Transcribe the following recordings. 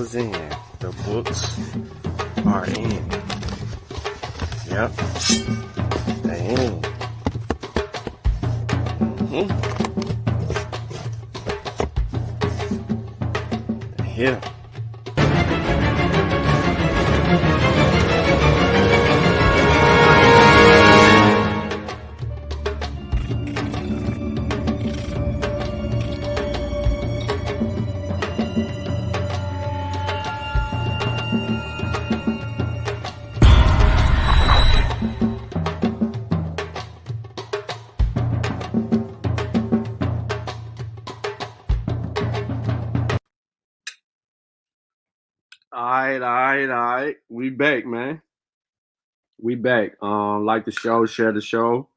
is in. The books are in. Yep. They in. Here. All right. We back, man. We back. Like the show, share the show.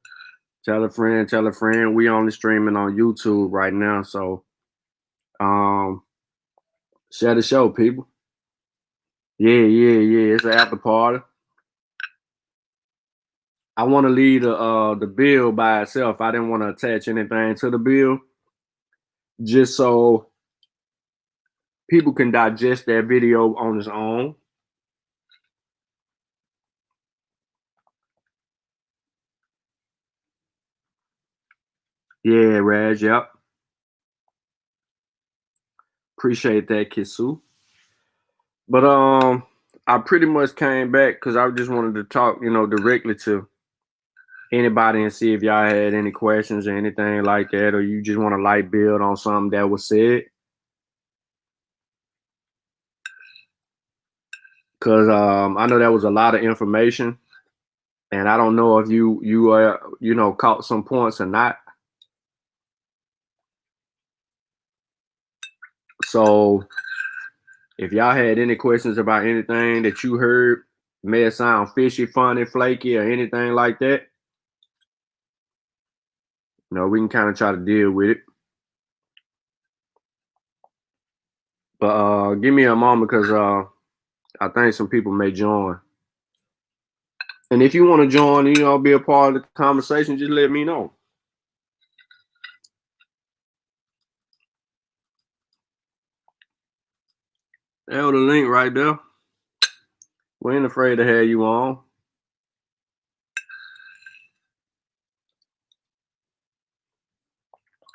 Tell a friend, tell a friend. We only streaming on YouTube right now, so share the show, people. Yeah. It's an after party. I want to leave the bill by itself. I didn't want to attach anything to the bill, just so people can digest that video on its own. Yeah, Raj. Yep. Appreciate that, Kisu. But I pretty much came back because I just wanted to talk, directly to anybody and see if y'all had any questions or anything like that, or you just want to light build on something that was said. Because I know that was a lot of information, and I don't know if you caught some points or not. So if y'all had any questions about anything that you heard, may it sound fishy, funny, flaky, or anything like that, we can kind of try to deal with it. But give me a moment because I think some people may join. And if you want to join, be a part of the conversation, just let me know. There's the link right there. We ain't afraid to have you on.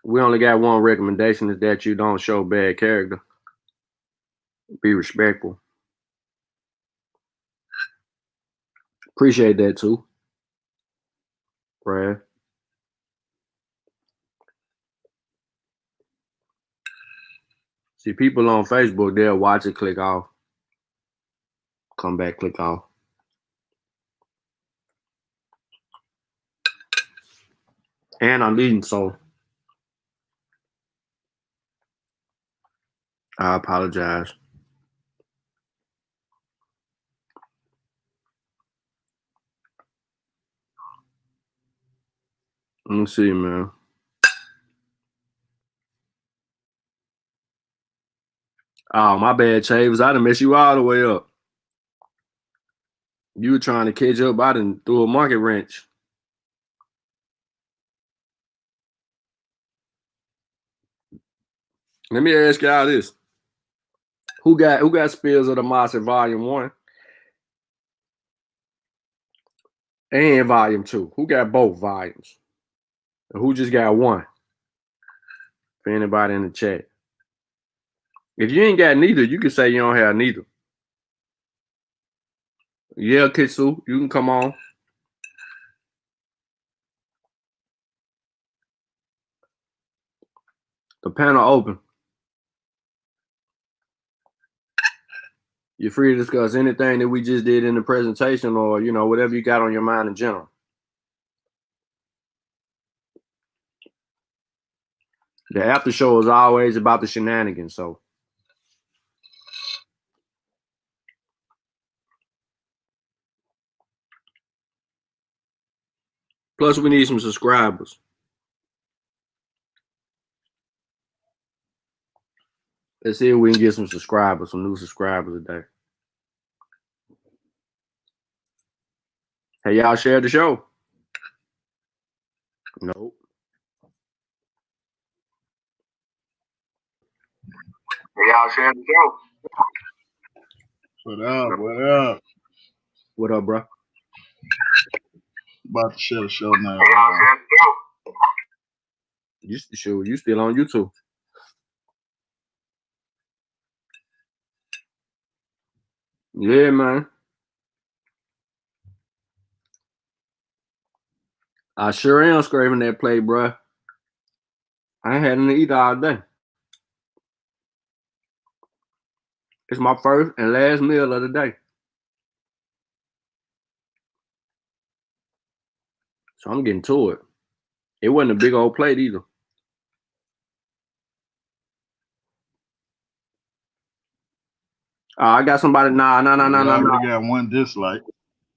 We only got one recommendation, is that you don't show bad character. Be respectful. Appreciate that too, Brad. See, people on Facebook, they'll watch it, click off. Come back, click off. And I'm eating, so I apologize. Let me see, man. Oh, my bad, Chaves. I done messed you all the way up. You were trying to catch up. I done threw a monkey wrench. Let me ask y'all this. Who got Spills of the Mossi Volume 1 and Volume 2? Who got both volumes? And who just got one? For anybody in the chat. If you ain't got neither, you can say you don't have neither. Yeah, Kitsu, you can come on. The panel open. You're free to discuss anything that we just did in the presentation, or whatever you got on your mind in general. The after show is always about the shenanigans, so. Plus, we need some subscribers. Let's see if we can get some subscribers, some new subscribers today. Hey, y'all shared the show? Nope. Hey, y'all shared the show? What up? What up? What up, bro? About to shut the show now. You still on YouTube? Yeah, man. I sure am scraping that plate, bro. I ain't had nothing to eat all day. It's my first and last meal of the day. So I'm getting to it. It wasn't a big old plate either. I got somebody. Nah. I already got one dislike.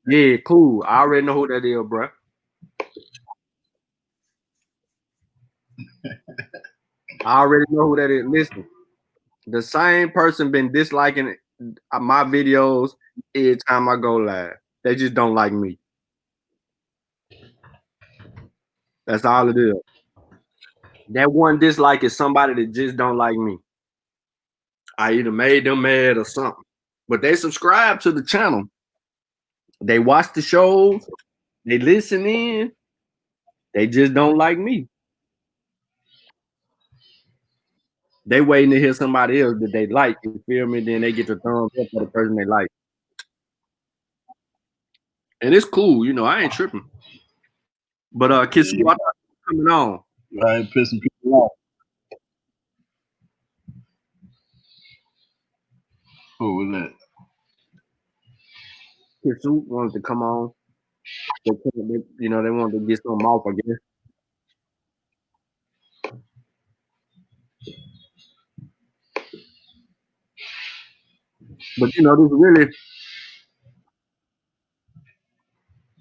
Yeah, cool. I already know who that is, bro. I already know who that is. Listen, the same person been disliking my videos every time I go live. They just don't like me. That's all it is. That one dislike is somebody that just don't like me. I either made them mad or something. But they subscribe to the channel. They watch the shows. They listen in. They just don't like me. They waiting to hear somebody else that they like. You feel me? Then they get the thumbs up for the person they like. And it's cool, I ain't tripping. But Kiss, I thought coming on. I ain't pissing people off. Who was that? Kiss wanted to come on. They wanted to get something off, I guess. But this really,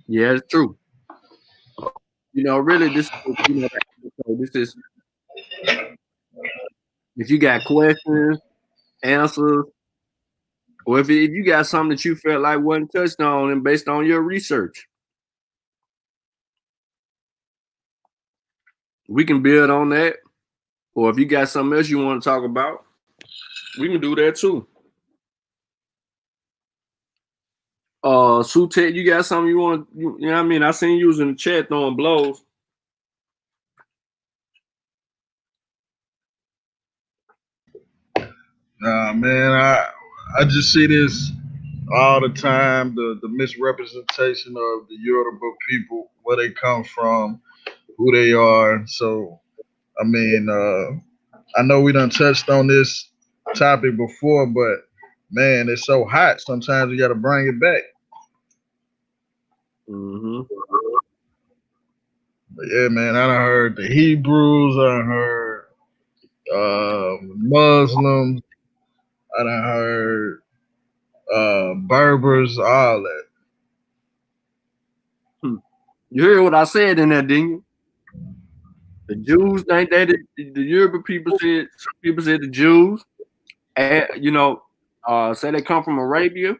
yeah, it's true. Really, this is if you got questions, answers, or if you got something that you felt like wasn't touched on and based on your research, we can build on that. Or if you got something else you want to talk about, we can do that too. Sutet, you got something you want? You know what I mean? I seen you was in the chat throwing blows. Nah, man, I just see this all the time. The misrepresentation of the Yoruba people, where they come from, who they are. So, I mean, I know we done touched on this topic before, but man, it's so hot. Sometimes you got to bring it back. Mm-hmm. But yeah, man, I done heard the Hebrews. I done heard Muslims. I done heard Berbers, all that. You heard what I said in there, didn't you? The Jews think that the Yoruba people said. Some people said the Jews, and say they come from Arabia.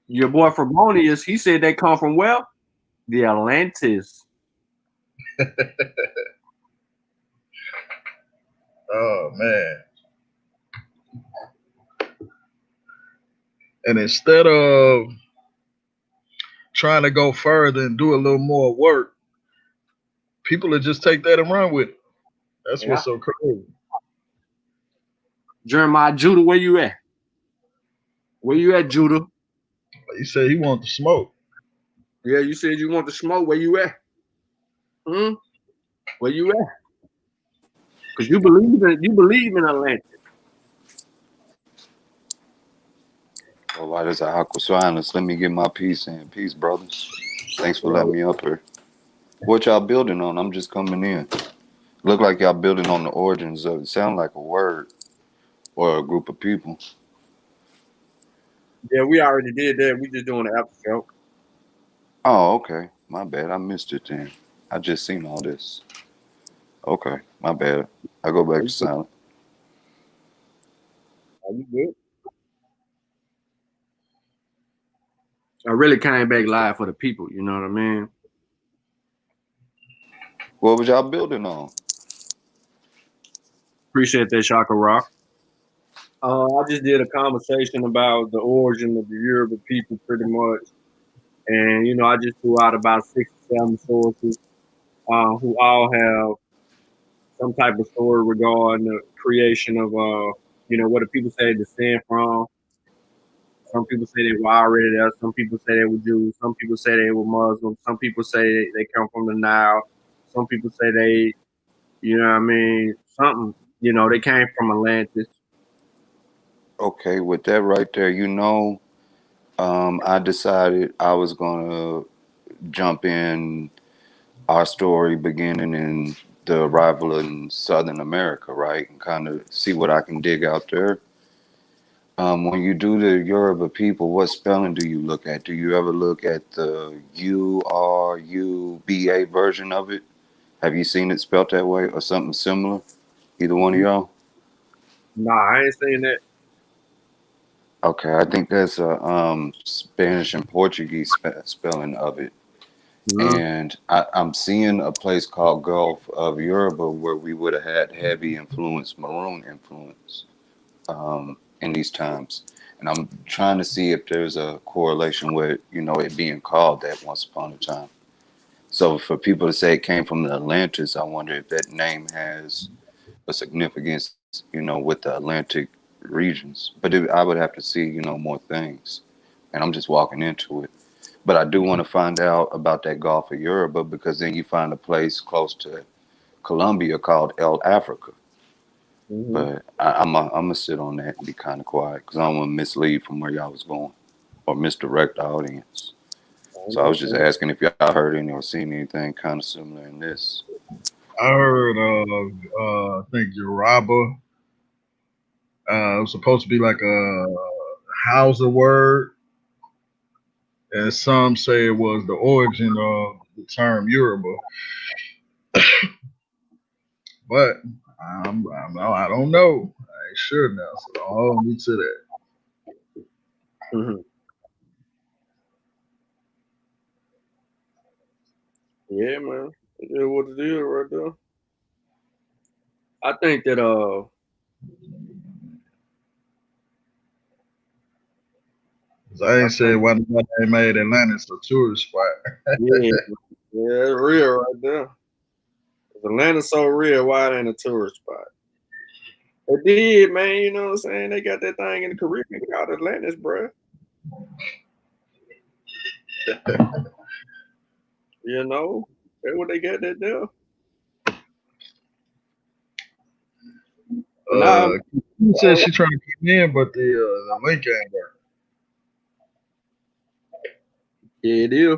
Your boy Frabonius, he said they come from where? The Atlantis. Oh man. And instead of trying to go further and do a little more work, people will just take that and run with it. That's what's so crazy. Jeremiah Judah, where you at? Where you at, Judah? He said he want the smoke. Yeah, you said you want the smoke. Where you at? Where you at? Because you believe in Atlantis. All right, it's an aqua silence. Let me get my piece in. Peace, brothers. Thanks for letting me up here. What y'all building on? I'm just coming in. Look like y'all building on the origins of it. Sound like a word or a group of people. Yeah, we already did that. We just doing the Aftershow. Oh, okay. My bad. I missed it then. I just seen all this. Okay, my bad. I go back to silent. Are you good? I really came back live for the people. You know what I mean? What was y'all building on? Appreciate that, Shaka Rock. I just did a conversation about the origin of the Yoruba people, pretty much, and I just threw out about 6 or 7 sources, who all have some type of story regarding the creation of, where the people say descend from. Some people say they were already there. Some people say they were Jews. Some people say they were Muslims. Some people say they come from the Nile. Some people say they, something, they came from Atlantis. Okay, with that right there, I decided I was gonna jump in our story beginning in the arrival in Southern America, right? And kind of see what I can dig out there. When you do the Yoruba people, what spelling do you look at? Do you ever look at the Uruba version of it? Have you seen it spelt that way or something similar? Either one of y'all? Nah, I ain't saying that. Okay, I think that's a Spanish and Portuguese spelling of it. Mm-hmm. And I'm seeing a place called Gulf of Yoruba where we would have had heavy influence, maroon influence, in these times. And I'm trying to see if there's a correlation with, it being called that once upon a time. So for people to say it came from the Atlantis, I wonder if that name has a significance, with the Atlantic regions. But I would have to see, more things. And I'm just walking into it. But I do want to find out about that Gulf of Yoruba because then you find a place close to Colombia called El Africa. Mm-hmm. But I'm gonna sit on that and be kind of quiet because I don't want to mislead from where y'all was going or misdirect the audience. So I was just asking if y'all heard any or seen anything kind of similar in this. I heard I think Yoruba. It was supposed to be like a Hausa word, and some say it was the origin of the term Yoruba. But I don't know. I ain't sure now, so don't hold me to that. Mm-hmm. Yeah, man. It is what it is right there. I think that I I ain't said think why they made Atlantis a tourist spot. yeah, yeah, it's real right there. Atlanta's so real, why it ain't a tourist spot? It did, man. You know what I'm saying? They got that thing in the Caribbean called Atlantis, bro. That's what they got that there. But now, She said she trying to get in, but the link ain't work. yeah, it is.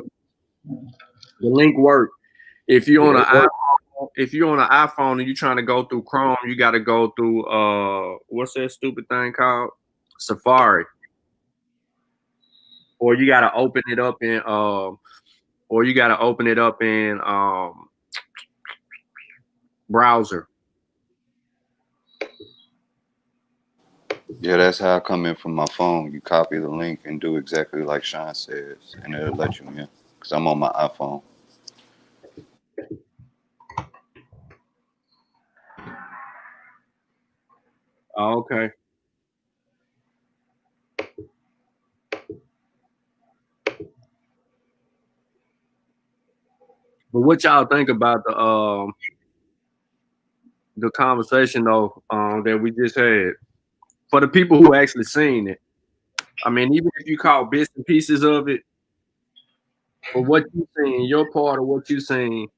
The link work. If you're on Yeah, an it worked. iPhone, if you're on an iPhone and you're trying to go through Chrome, you got to go through what's that stupid thing called? Safari, or you got to open it up in browser. Yeah, that's how I come in from my phone. You copy the link and do exactly like Sean says, and it'll let you in. Because I'm on my iPhone. Oh, okay. But what y'all think about the conversation though, that we just had? For the people who actually seen it, I mean, even if you caught bits and pieces of it, for what you seen, your part of what you seen,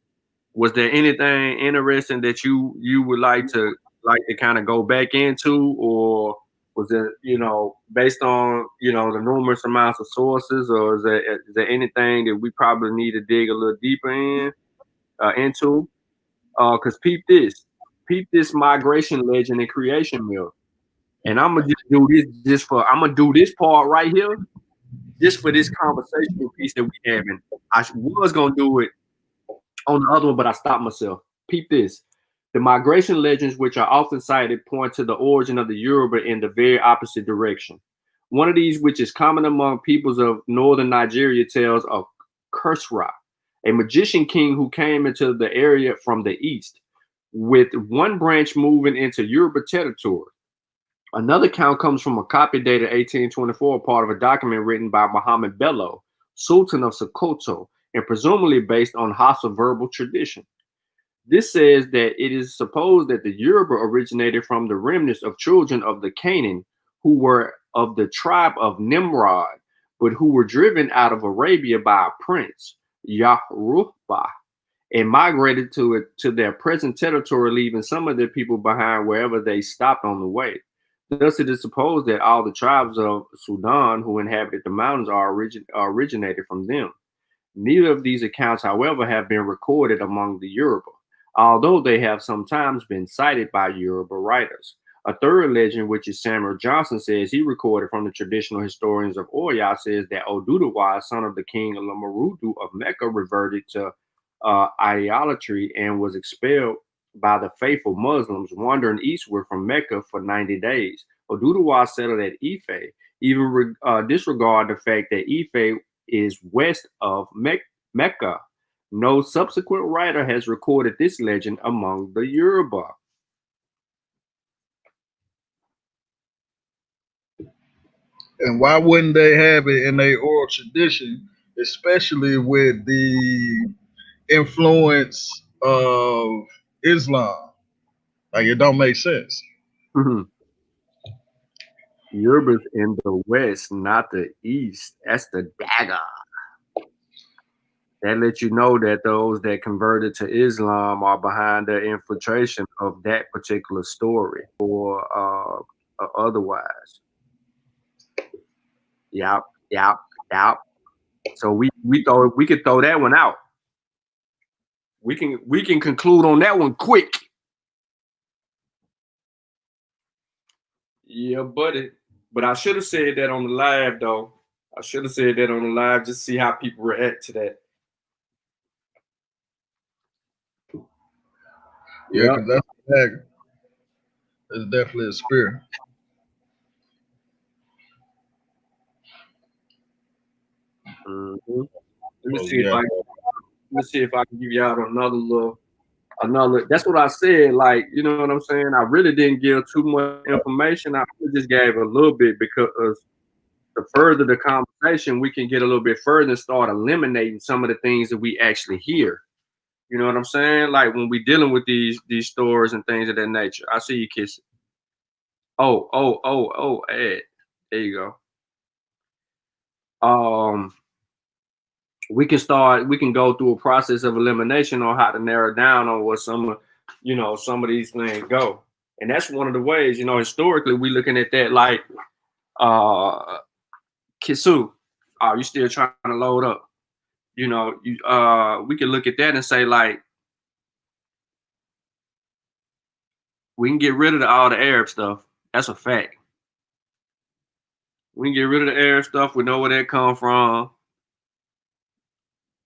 was there anything interesting that you would like to kind of go back into, or was it based on the numerous amounts of sources, or is there anything that we probably need to dig a little deeper into? Because peep this migration legend and creation myth, and I'm gonna do this part right here just for this conversational piece that we having. Was gonna do it on the other one, but I stopped myself. Peep this. The migration legends, which are often cited, point to the origin of the Yoruba in the very opposite direction. One of these, which is common among peoples of northern Nigeria, tells of Kursra, a magician king who came into the area from the east, with one branch moving into Yoruba territory. Another count comes from a copy dated 1824, part of a document written by Muhammad Bello, Sultan of Sokoto, and presumably based on Hausa verbal tradition. This says that it is supposed that the Yoruba originated from the remnants of children of the Canaan who were of the tribe of Nimrod, but who were driven out of Arabia by a prince, Yahuruba, and migrated to their present territory, leaving some of their people behind wherever they stopped on the way. Thus, it is supposed that all the tribes of Sudan who inhabited the mountains originated from them. Neither of these accounts, however, have been recorded among the Yoruba, although they have sometimes been cited by Yoruba writers. A third legend, which is Samuel Johnson says he recorded from the traditional historians of Oya, says that Oduduwa, son of the king of Lamarudu of Mecca, reverted to idolatry and was expelled by the faithful Muslims, wandering eastward from Mecca for 90 days. Oduduwa settled at Ife, even disregard the fact that Ife is west of Mecca. No subsequent writer has recorded this legend among the Yoruba. And why wouldn't they have it in their oral tradition, especially with the influence of Islam? Like it don't make sense. Yoruba's in the west, not the east. That's the dagger. That lets you know that those that converted to Islam are behind the infiltration of that particular story or otherwise. Yep, yep, yep. So we could throw that one out. We can conclude on that one quick. Yeah, buddy. But I should have said that on the live though. I should have said that on the live just to see how people react to that. Yeah, because that's a dagger. It's definitely a spear. Mm-hmm. Let me Oh see if yeah. I can give y'all another. That's what I said. Like, you know what I'm saying? I really didn't give too much information. I just gave a little bit because to further the conversation, we can get a little bit further and start eliminating some of the things that we actually hear. You know what I'm saying? Like when we dealing with these stories and things of that nature. I see you kissing. Ed. There you go. We can go through a process of elimination on how to narrow down on what some of these things go. And that's one of the ways, historically we looking at that like Kisu. You still trying to load up. We can look at that and say like we can get rid of all the Arab stuff. That's a fact. We can get rid of the Arab stuff. We know where that come from.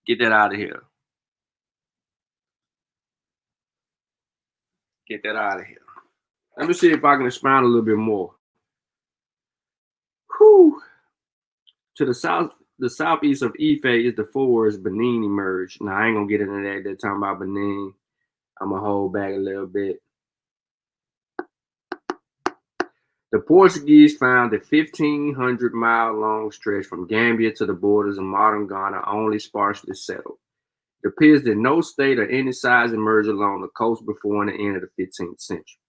Get that out of here. Get that out of here. Let me see if I can expound a little bit more. Whew. To the southeast of Ife is the forest Benin emerged. Now I ain't gonna get into that. They're talking about Benin. I'm gonna hold back a little bit. The Portuguese found a 1,500-mile-long stretch from Gambia to the borders of modern Ghana only sparsely settled. It appears that no state of any size emerged along the coast before the end of the 15th century.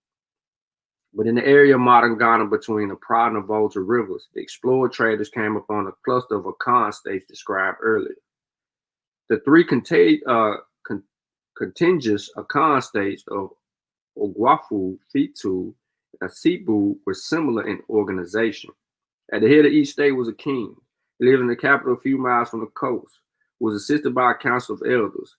But in the area of modern Ghana between the Pride and the Volta rivers, the explorer traders came upon a cluster of Akan states described earlier. The three contiguous Akan states of Ogwafu, Fitu, and Asibu were similar in organization. At the head of each state was a king. He lived in the capital a few miles from the coast, was assisted by a council of elders.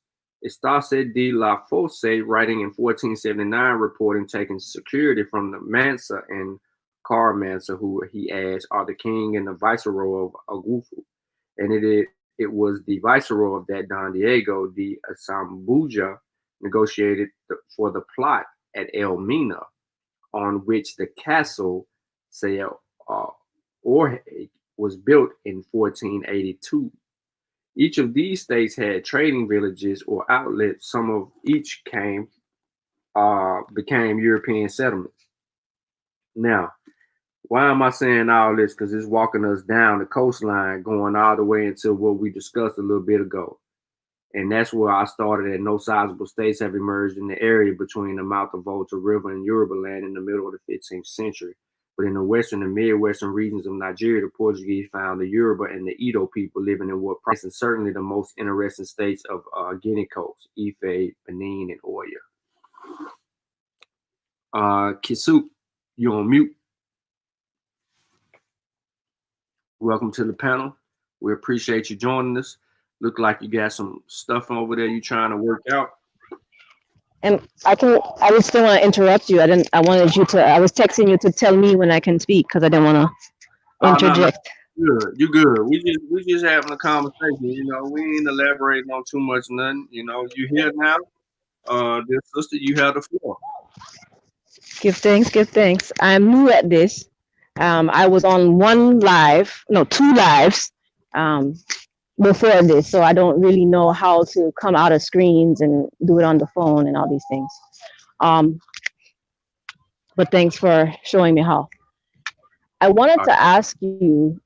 Estase de la Fosse, writing in 1479, reporting taking security from the Mansa and Carmansa, who he adds are the king and the viceroy of Agufu. And it was the viceroy of that Don Diego de Asambuja negotiated for the plot at Elmina, on which the castle Orhe was built in 1482. Each of these states had trading villages or outlets. Some of each became European settlements. Now, Why am I saying all this? Because it's walking us down the coastline, going all the way into what we discussed a little bit ago. And that's where I started at. No sizable states have emerged in the area between the mouth of Volta River and Yoruba land in the middle of the 15th century. But in the western and midwestern regions of Nigeria, the Portuguese found the Yoruba and the Edo people living in what and certainly the most interesting states of Guinea Coast, Ife, Benin, and Oyo. Kisu, you're on mute. Welcome to the panel. We appreciate you joining us. Look like you got some stuff over there you trying to work out. And I would still want to interrupt you. I was texting you to tell me when I can speak because I didn't want to interject. No. You good. We just having a conversation. You know, we ain't elaborating on too much nothing. You know, you here now. Dear sister, you have the floor. Give thanks. I'm new at this. I was on two lives before this, so I don't really know how to come out of screens and do it on the phone and all these things. But thanks for showing me how. I wanted to ask you,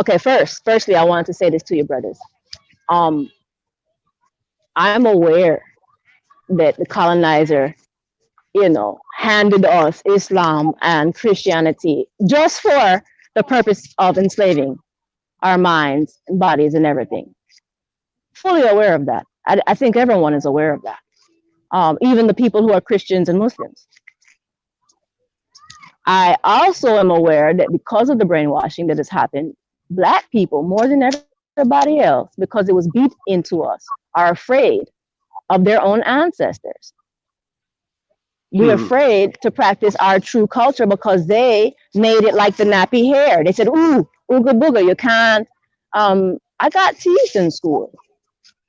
okay, firstly, I wanted to say this to you, brothers. I'm aware that the colonizer, handed us Islam and Christianity just for the purpose of enslaving our minds and bodies and everything. Fully aware of that. I think everyone is aware of that. Even the people who are Christians and Muslims. I also am aware that because of the brainwashing that has happened, Black people, more than everybody else, because it was beat into us, are afraid of their own ancestors. We're afraid to practice our true culture because they made it like the nappy hair. They said, ooh, ooga booga, you can't. I got teased in school.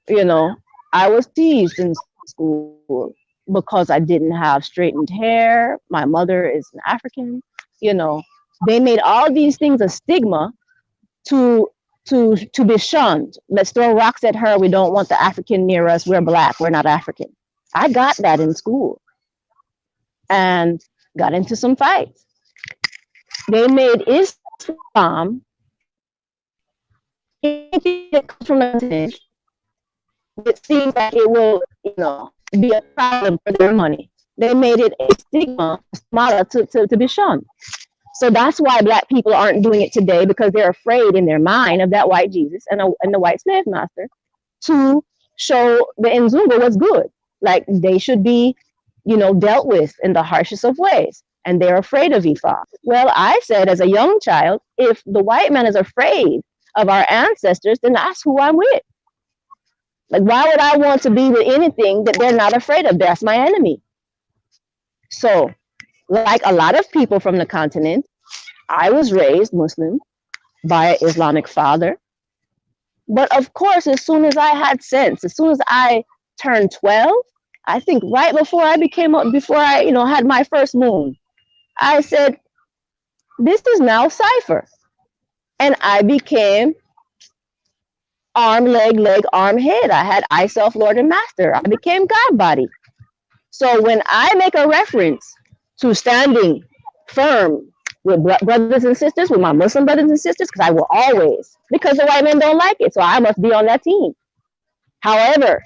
I was teased in school because I didn't have straightened hair. My mother is an African. They made all these things a stigma to be shunned. Let's throw rocks at her. We don't want the African near us. We're Black. We're not African. I got that in school and got into some fights. They made Islam from it seems like it will, be a problem for their money. They made it a stigma, to be shunned. So that's why Black people aren't doing it today, because they're afraid in their mind of that white Jesus and the white slave master to show the Nzungu what's good. Like they should be, dealt with in the harshest of ways. And they're afraid of Ifa. Well, I said as a young child, if the white man is afraid of our ancestors, then that's who I'm with. Like, why would I want to be with anything that they're not afraid of? That's my enemy. So, like a lot of people from the continent, I was raised Muslim by an Islamic father. But of course, as soon as I had sense, as soon as I turned 12, I think right before I had my first moon, I said, this is now cipher. And I became arm, leg, arm, head. I had I, self, Lord, and Master. I became God body. So when I make a reference to standing firm with brothers and sisters, with my Muslim brothers and sisters, because I will always, because the white men don't like it, so I must be on that team. However,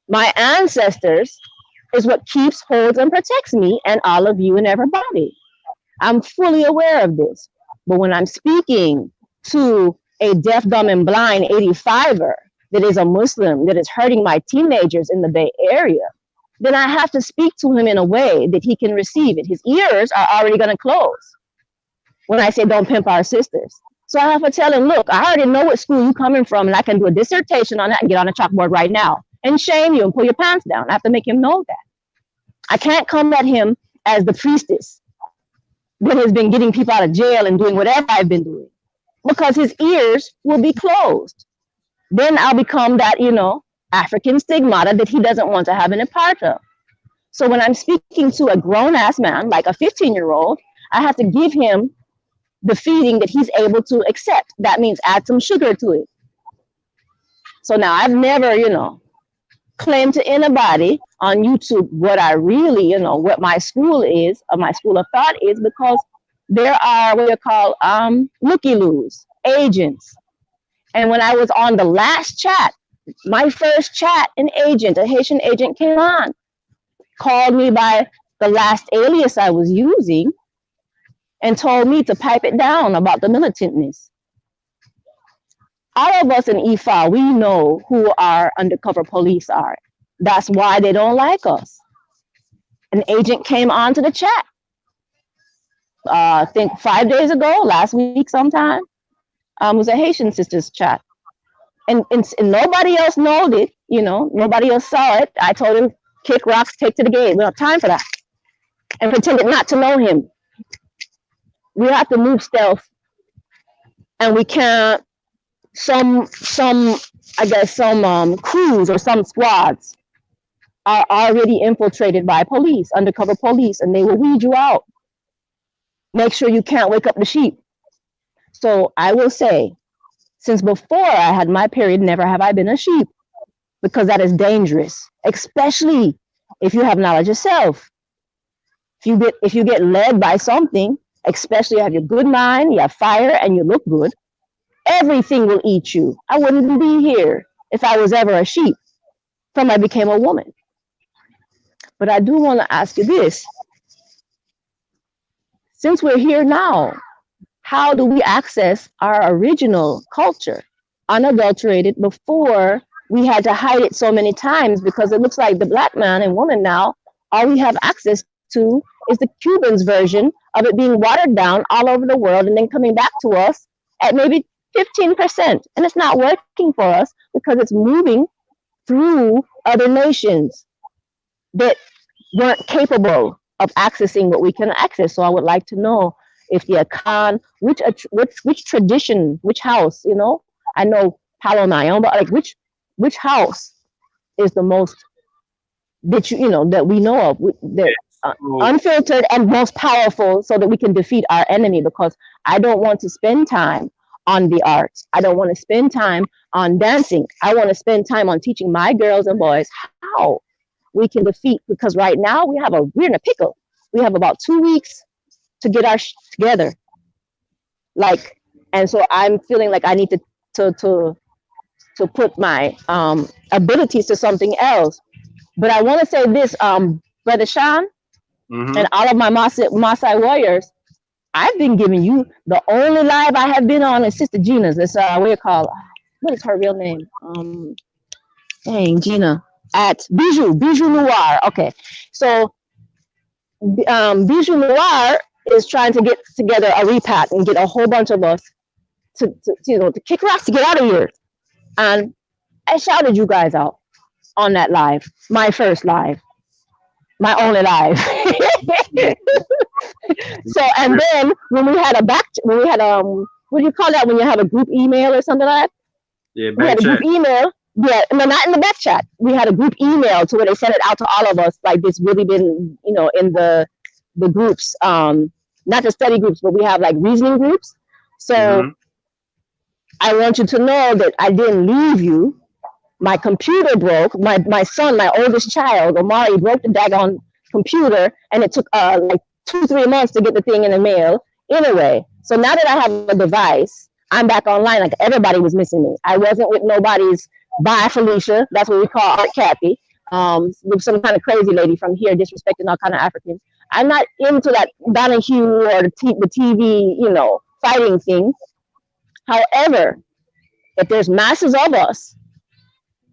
my ancestors is what keeps, holds, and protects me and all of you and everybody. I'm fully aware of this. But when I'm speaking to a deaf, dumb, and blind 85er that is a Muslim that is hurting my teenagers in the Bay Area, then I have to speak to him in a way that he can receive it. His ears are already going to close when I say don't pimp our sisters. So I have to tell him, look, I already know what school you're coming from, and I can do a dissertation on that and get on a chalkboard right now and shame you and pull your pants down. I have to make him know that. I can't come at him as the priestess that has been getting people out of jail and doing whatever I've been doing, because his ears will be closed. Then I'll become that, African stigmata that he doesn't want to have any part of. So when I'm speaking to a grown-ass man, like a 15-year-old, I have to give him the feeding that he's able to accept. That means add some sugar to it. So now I've never, claimed to anybody on YouTube what I really, what my school is, or my school of thought is, because there are what you call looky-loos, agents. And when I was on the last chat, my first chat, an agent, a Haitian agent came on, called me by the last alias I was using, and told me to pipe it down about the militantness. All of us in IFA, we know who our undercover police are. That's why they don't like us. An agent came onto the chat, I think 5 days ago, last week sometime. It was a Haitian sisters chat. And nobody else knowed it, you know, nobody else saw it. I told him, kick rocks, take to the gate. We don't have time for that. And pretended not to know him. We have to move stealth, and we can't. Some I guess some crews or some squads are already infiltrated by police, undercover police, and they will weed you out. Make sure you can't wake up the sheep. So I will say, since before I had my period, never have I been a sheep, because that is dangerous, especially if you have knowledge of self. If you get led by something, especially you have your good mind, you have fire, and you look good, everything will eat you. I wouldn't be here if I was ever a sheep from I became a woman. But I do want to ask you this. Since we're here now, how do we access our original culture, unadulterated, before we had to hide it so many times? Because it looks like the Black man and woman now, all we have access to is the Cubans version of it being watered down all over the world and then coming back to us at maybe 15%. And it's not working for us because it's moving through other nations that weren't capable of accessing what we can access. So I would like to know if the Akan, which tradition, which house, you know, I know Palonayon, but like which house is the most that you know that we know of, that unfiltered and most powerful, so that we can defeat our enemy? Because I don't want to spend time on the arts. I don't want to spend time on dancing. I want to spend time on teaching my girls and boys how we can defeat, because right now we're in a pickle. We have about 2 weeks to get our together. Like, and so I'm feeling like I need to put my abilities to something else. But I want to say this, Brother Sean, and all of my Maasai warriors, I've been giving you the only live I have been on is Sister Gina's. It's what is her real name? Gina at Bijou Noir. Okay, so Bijou Noir is trying to get together a repat and get a whole bunch of us to kick rocks to get out of here. And I shouted you guys out on that live, my first live, my only live. So, and then when we had what do you call that when you have a group email or something like that? Yeah, we had a group email. Yeah, no, not in the back chat. We had a group email to where they sent it out to all of us. Like, this really been, you know, in the groups, not the study groups, but we have like reasoning groups. So I want you to know that I didn't leave you. My computer broke. My son, my oldest child, Omari, broke the daggone computer, and it took like 2-3 months to get the thing in the mail. Anyway, so now that I have a device, I'm back online. Like, everybody was missing me. I wasn't with nobody's bye Felicia. That's what we call Art Kathy. With some kind of crazy lady from here disrespecting all kind of Africans. I'm not into that Donahue or the TV, you know, fighting thing. However, if there's masses of us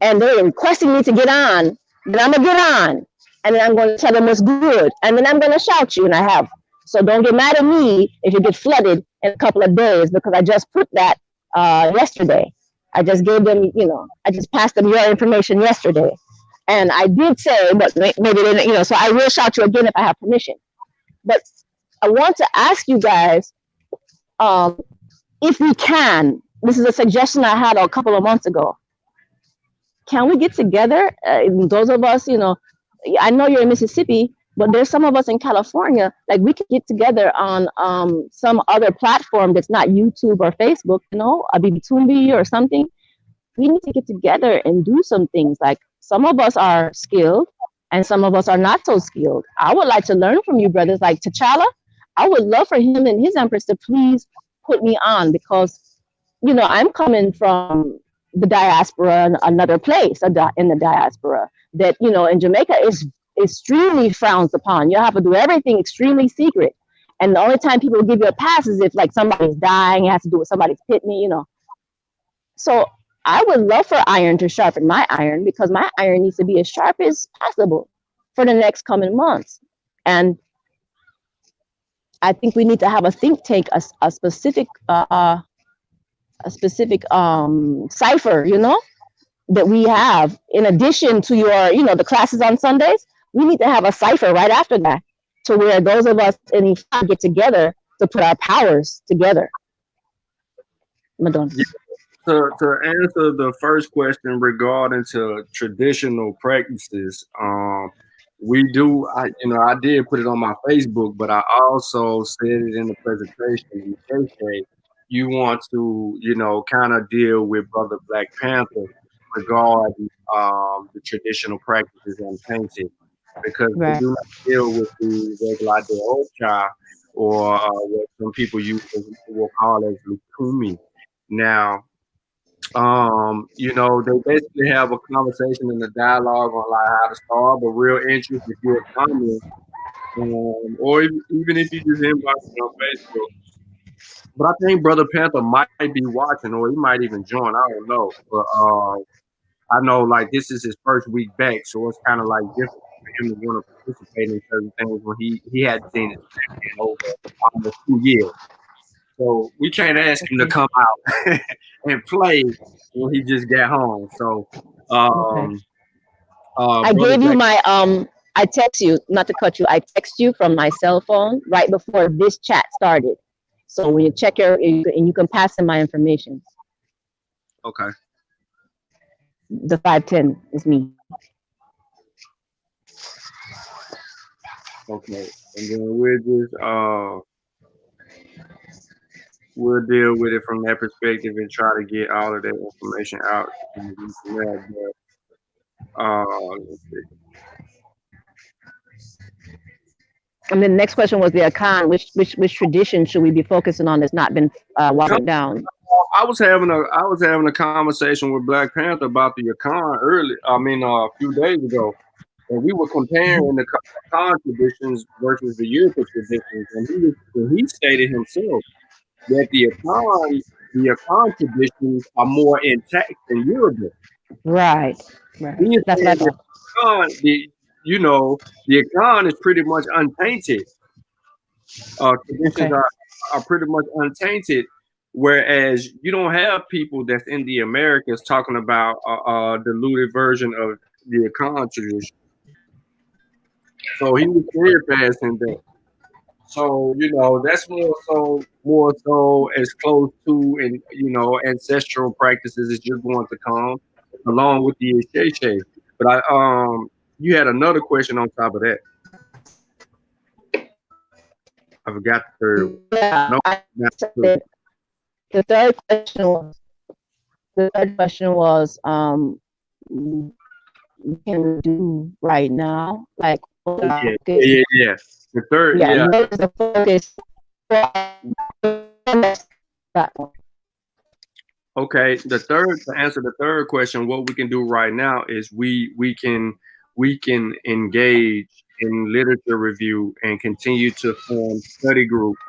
and they're requesting me to get on, then I'm gonna get on, and then I'm going to tell them what's good, and then I'm going to shout you, and I have. So don't get mad at me if you get flooded in a couple of days, because I just put that yesterday. I just gave them, you know, I just passed them your information yesterday, and I did say, but maybe they didn't, you know. So I will shout you again if I have permission. But I want to ask you guys, if we can. This is a suggestion I had a couple of months ago. Can we get together? Those of us, you know, I know you're in Mississippi, but there's some of us in California. Like, we could get together on some other platform that's not YouTube or Facebook, you know, a Bibitumbi or something. We need to get together and do some things. Like, some of us are skilled and some of us are not so skilled. I would like to learn from you, brothers. Like T'Challa, I would love for him and his empress to please put me on, because I'm coming from the diaspora, another place in the diaspora that in Jamaica is extremely frowned upon. You have to do everything extremely secret, and the only time people give you a pass is if like somebody's dying, it has to do with somebody's pitney. So I would love for iron to sharpen my iron, because my iron needs to be as sharp as possible for the next coming months. And I think we need to have a think tank, a specific cipher, that we have in addition to the classes on Sundays. We need to have a cipher right after that, to where those of us in Ifá get together to put our powers together. Madonna. Yeah. To answer the first question regarding to traditional practices, we do. I did put it on my Facebook, but I also said it in the presentation. You want to, kind of deal with Brother Black Panther regarding the traditional practices and painting, because they Right. do not deal with the regular de ocha, or what some people will call as lukumi. Now, they basically have a conversation and a dialogue on like how to start, but real interest if you're a comment, or even if you just inbox me on Facebook. But I think Brother Panther might be watching, or he might even join. I don't know, but I know like this is his first week back, so it's kind of like different for him to want to participate in certain things when he hadn't seen his family in over almost 2 years. So we can't ask him to come out and play when he just got home. So I gave you my I text you, not to cut you, I text you from my cell phone right before this chat started. So when you check you can pass in my information. Okay. The 510 is me. Okay. And then we'll deal with it from that perspective and try to get all of that information out. Let's see. And then the next question was the Akan. Which tradition should we be focusing on that's not been watered down? I was having a conversation with Black Panther about the Akan a few days ago, and we were comparing the Akan traditions versus the Yoruba traditions, and he stated himself that the Akan traditions are more intact than Yoruba. Right. That's what I thought. The Akan is pretty much untainted. Traditions are pretty much untainted, whereas you don't have people that's in the Americas talking about a diluted version of the Akan tradition. So he was steadfast in that. So that's more so as close to ancestral practices as you're going to come, along with the Isheshe. But you had another question on top of that. I forgot the third one. Yeah, the third question was we can do right now, like yeah. The third, what is the focus platform? Okay, to answer the third question, what we can do right now is we can engage in literature review and continue to form study groups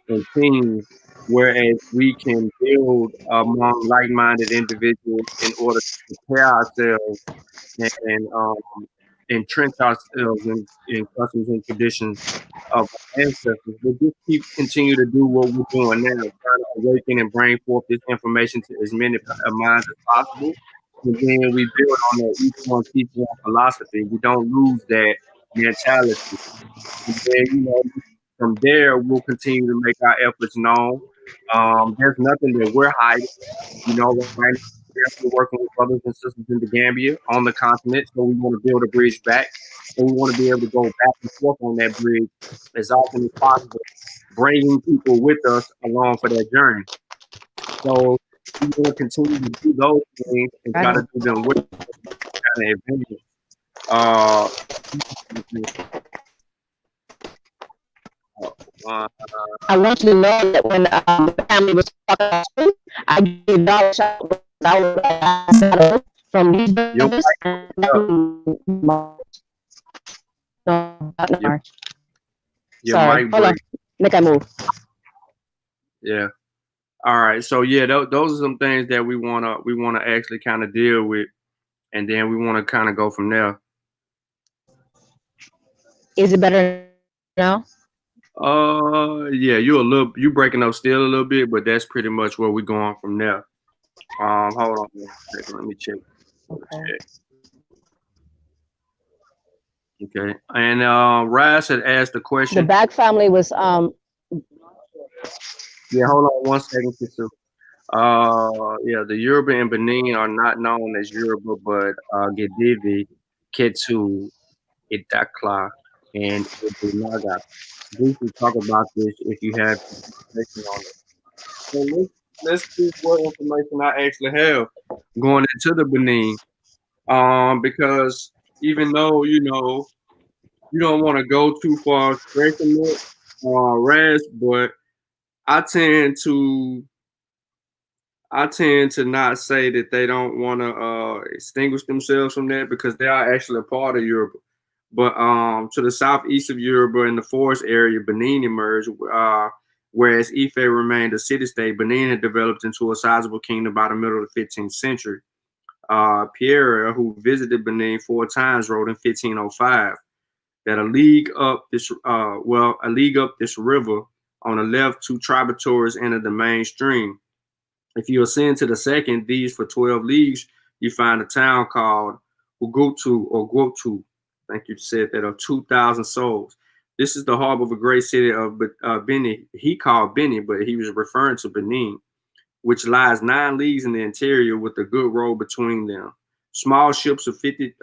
and teams, whereas we can build among like-minded individuals in order to prepare ourselves and entrench ourselves in customs and traditions of our ancestors. But just continue to do what we're doing now, trying to awaken and bring forth this information to as many minds as possible. And then we build on that each one teach one philosophy. We don't lose that mentality. And then, from there, we'll continue to make our efforts known. There's nothing that we're hiding. Right now, we're working with brothers and sisters in the Gambia on the continent, so we want to build a bridge back, and we want to be able to go back and forth on that bridge as often as possible, bringing people with us along for that journey. So we want to continue to do those things and try to do them with kind of advantage. Uh, I want you to know that when the family was talking about school, I gave y'all a shout out. I was from these your brothers. mic, And up. no, not Your, March. your Sorry, mic hold on. break. Make I move. Yeah. All right. So yeah, those are some things that we wanna actually kind of deal with, and then we want to kind of go from there. Is it better now? Yeah, you breaking up still a little bit, but that's pretty much where we're going from there. Hold on one second. Let me check. Okay. Okay. And Raz had asked the The question. back family was Yeah, hold on one second, Kisu. Yeah, the Yoruba and Benin are not known as Yoruba, but Gedivi, Ketu, Itakla, and Ibunaga. Briefly talk about this if you have information on it. So let's see what information I actually have going into the Benin. Because even though you don't want to go too far stretching it, Raz, but I tend to I tend to not say that they don't want to extinguish themselves from that because they are actually a part of Europe. But to the southeast of Europe in the forest area, Benin emerged, whereas Ife remained a city-state. Benin had developed into a sizable kingdom by the middle of the 15th century. Pierre, who visited Benin 4 times, wrote in 1505 that a league up this river on the left, 2 tributaries entered the main stream. If you ascend to the second, these for 12 leagues, you find a town called Ugutu or Guotu. I think you said that of 2,000 souls. This is the harbor of a great city of Beni. He called Beni, but he was referring to Benin, which lies 9 leagues in the interior with a good road between them. Small ships of 50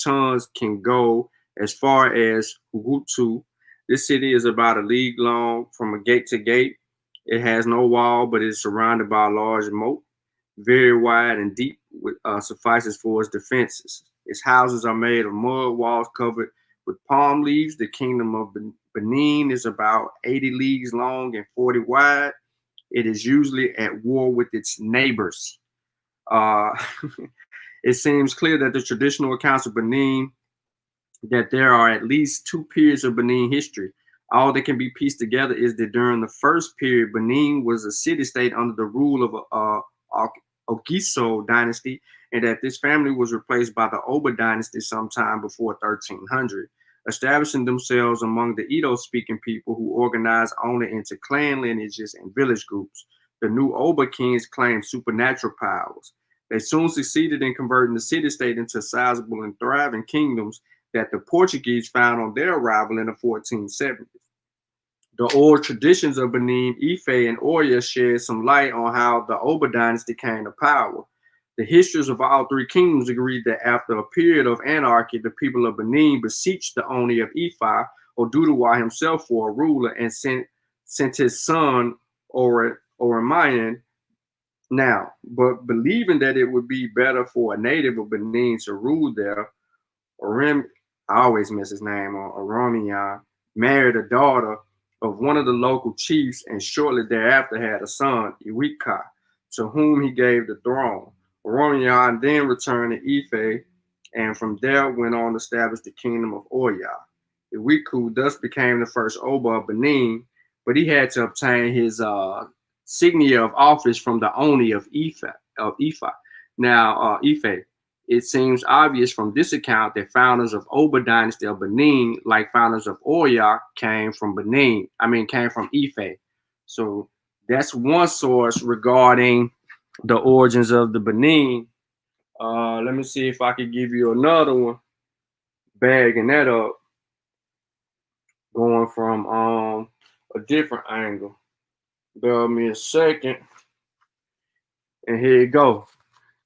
tons can go as far as Ugutu. This city is about a league long from a gate to gate. It has no wall, but is surrounded by a large moat, very wide and deep, suffices for its defenses. Its houses are made of mud, walls covered with palm leaves. The kingdom of Benin is about 80 leagues long and 40 wide. It is usually at war with its neighbors. Uh, it seems clear that the traditional accounts of Benin that there are at least 2 periods of Benin history. All that can be pieced together is that during the first period, Benin was a city-state under the rule of Ogiso dynasty, and that this family was replaced by the Oba dynasty sometime before 1300, establishing themselves among the Edo-speaking people who organized only into clan lineages and village groups. The new Oba kings claimed supernatural powers. They soon succeeded in converting the city-state into sizable and thriving kingdoms that the Portuguese found on their arrival in the 1470s. The oral traditions of Benin, Ife, and Oya shed some light on how the Oba dynasty came to power. The histories of all 3 kingdoms agreed that after a period of anarchy, the people of Benin beseeched the Oni of Ifa, Oduduwa himself, for a ruler and sent his son Oramayan now. But believing that it would be better for a native of Benin to rule there, Orem, I always miss his name, Oromiyan, married a daughter of one of the local chiefs and shortly thereafter had a son, Iwika, to whom he gave the throne. Oromiyan then returned to Ife and from there went on to establish the kingdom of Oya. Iwiku thus became the first Oba of Benin, but he had to obtain his signia of office from the Oni of Ifa. Now, Ife, it seems obvious from this account that founders of Oba dynasty of Benin, like founders of Oya, came from Ife. So that's one source regarding the origins of the Benin. Let me see if I could give you another one, bagging that up, going from a different angle. Bear me a second, and here you go.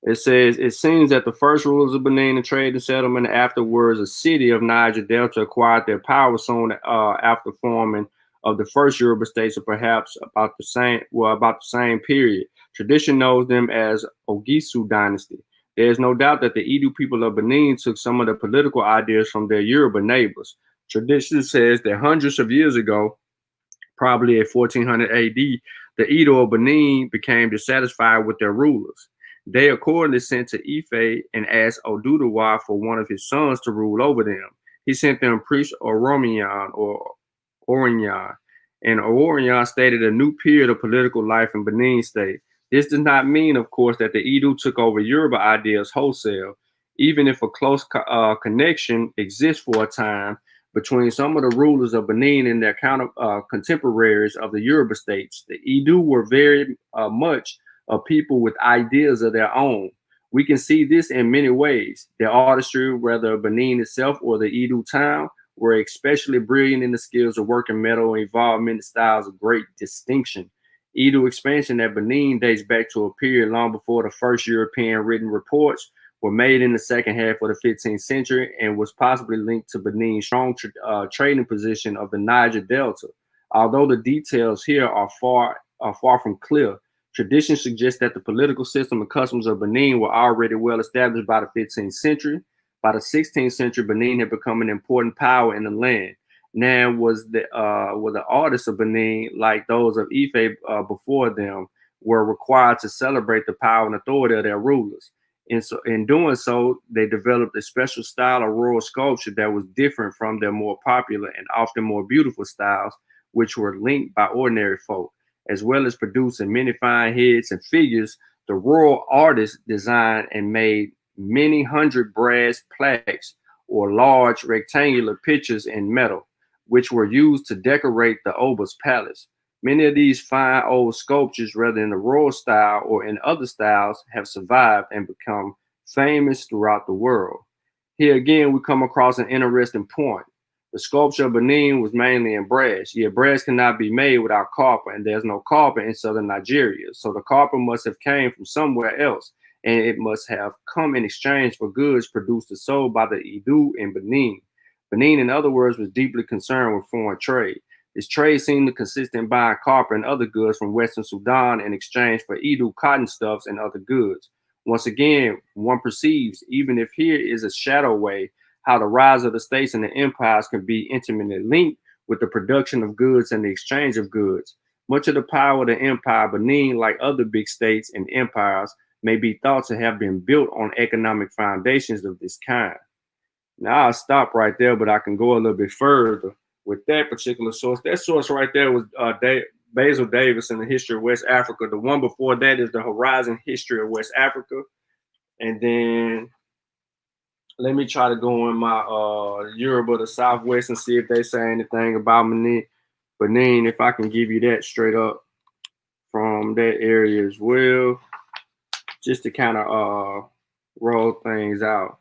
It says, it seems that the first rulers of Benin and trade and settlement, afterwards a city of Niger Delta, acquired their power soon after forming of the first Yoruba states, or perhaps about the same period. Tradition knows them as Ogisu dynasty. There is no doubt that the Edo people of Benin took some of the political ideas from their Yoruba neighbors. Tradition says that hundreds of years ago, Probably at 1400 AD, the Edo of Benin became dissatisfied with their rulers. They accordingly sent to Ife and asked Oduduwa for one of his sons to rule over them. He sent them priest Oromiyan or Orignan, and Orignan stated a new period of political life in Benin State. This does not mean, of course, that the Edo took over Yoruba ideas wholesale, even if a close connection exists for a time between some of the rulers of Benin and their contemporaries of the Yoruba states. The Edo were very much a people with ideas of their own. We can see this in many ways. Their artistry, whether Benin itself or the Edo town, were especially brilliant in the skills of working metal and evolved many styles of great distinction. Edo expansion at Benin dates back to a period long before the first European written reports were made in the second half of the 15th century and was possibly linked to Benin's strong trading position of the Niger Delta. Although the details here are far from clear, tradition suggests that the political system and customs of Benin were already well established by the 15th century. By the 16th century, Benin had become an important power in the land. Now were the artists of Benin, like those of Ife before them, were required to celebrate the power and authority of their rulers. And so, in doing so, they developed a special style of royal sculpture that was different from their more popular and often more beautiful styles, which were linked by ordinary folk, as well as producing many fine heads and figures. The royal artists designed and made many hundred brass plaques or large rectangular pictures in metal, which were used to decorate the Oba's palace. Many of these fine old sculptures, whether in the royal style or in other styles, have survived and become famous throughout the world. Here again, we come across an interesting point. The sculpture of Benin was mainly in brass, yet brass cannot be made without copper, and there's no copper in southern Nigeria. So the copper must have came from somewhere else, and it must have come in exchange for goods produced and sold by the Edo in Benin. Benin, in other words, was deeply concerned with foreign trade. This trade seemed to consist in buying copper and other goods from Western Sudan in exchange for Edo cotton stuffs and other goods. Once again, one perceives, even if here is a shadow way, how the rise of the states and the empires can be intimately linked with the production of goods and the exchange of goods. Much of the power of the empire, Benin, like other big states and empires, may be thought to have been built on economic foundations of this kind. Now I'll stop right there, but I can go a little bit further with that particular source. That source right there was Basil Davis in the History of West Africa. The one before that is the Horizon History of West Africa. And then let me try to go in my Yoruba, the Southwest, and see if they say anything about Benin, if I can give you that straight up from that area as well, just to kind of roll things out.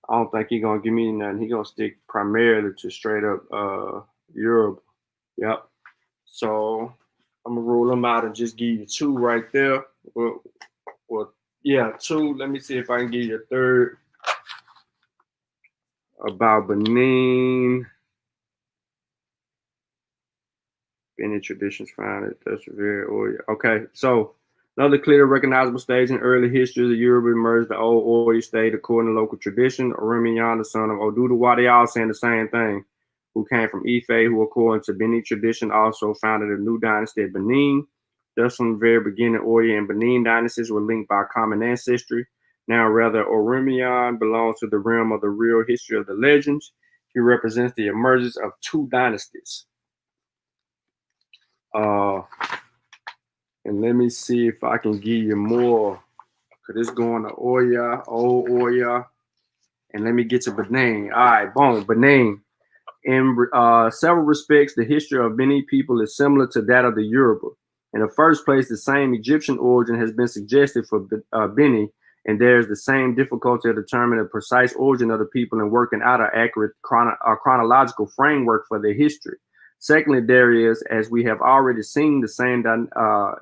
I don't think he's gonna give me nothing. He's gonna stick primarily to straight up Europe. Yep. So I'm gonna rule them out and just give you two right there. Well, yeah, two. Let me see if I can give you a third about Benin. Benin traditions founded. That's very old. Okay, so another clear recognizable stage in early history of the Yoruba emerged the old Oyo state according to local tradition. Orimiyan, the son of Oduduwa, they all saying the same thing, who came from Ife, who according to Benin tradition also founded a new dynasty at Benin. Thus from the very beginning, Oyo and Benin dynasties were linked by common ancestry. Now rather, Orimiyan belongs to the realm of the real history of the legends. He represents the emergence of two dynasties. And let me see if I can give you more. Cause it's going to Oya, old Oya. And let me get to Benin. All right, boom, Benin. In several respects, the history of Benin people is similar to that of the Yoruba. In the first place, the same Egyptian origin has been suggested for Benin, and there's the same difficulty of determining the precise origin of the people and working out an accurate chronological framework for their history. Secondly, there is, as we have already seen, the same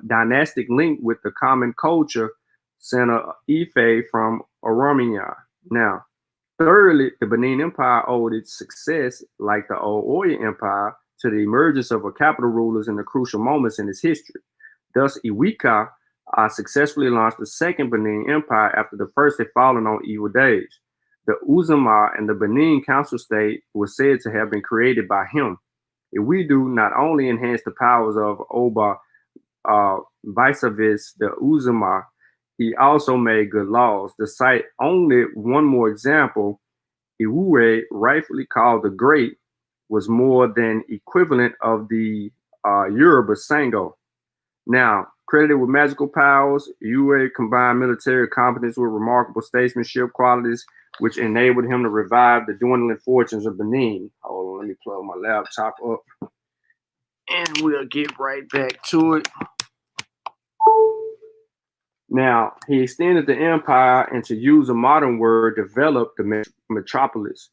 dynastic link with the common culture center Ife from Oromiyan. Now, thirdly, the Benin Empire owed its success, like the old Oyo Empire, to the emergence of a capital rulers in the crucial moments in its history. Thus, Iwika successfully launched the second Benin Empire after the first had fallen on evil days. The Uzama and the Benin Council State was said to have been created by him. Iwidu not only enhanced the powers of Oba vis-a-vis the Uzama, he also made good laws. To cite only one more example, Iwue, rightfully called the Great, was more than equivalent of the Yoruba Sango. Now, credited with magical powers, Iwue combined military competence with remarkable statesmanship qualities, which enabled him to revive the dwindling fortunes of Benin. Hold on, let me plug my laptop up, and we'll get right back to it. Now, he extended the empire and, to use a modern word, developed the metropolis.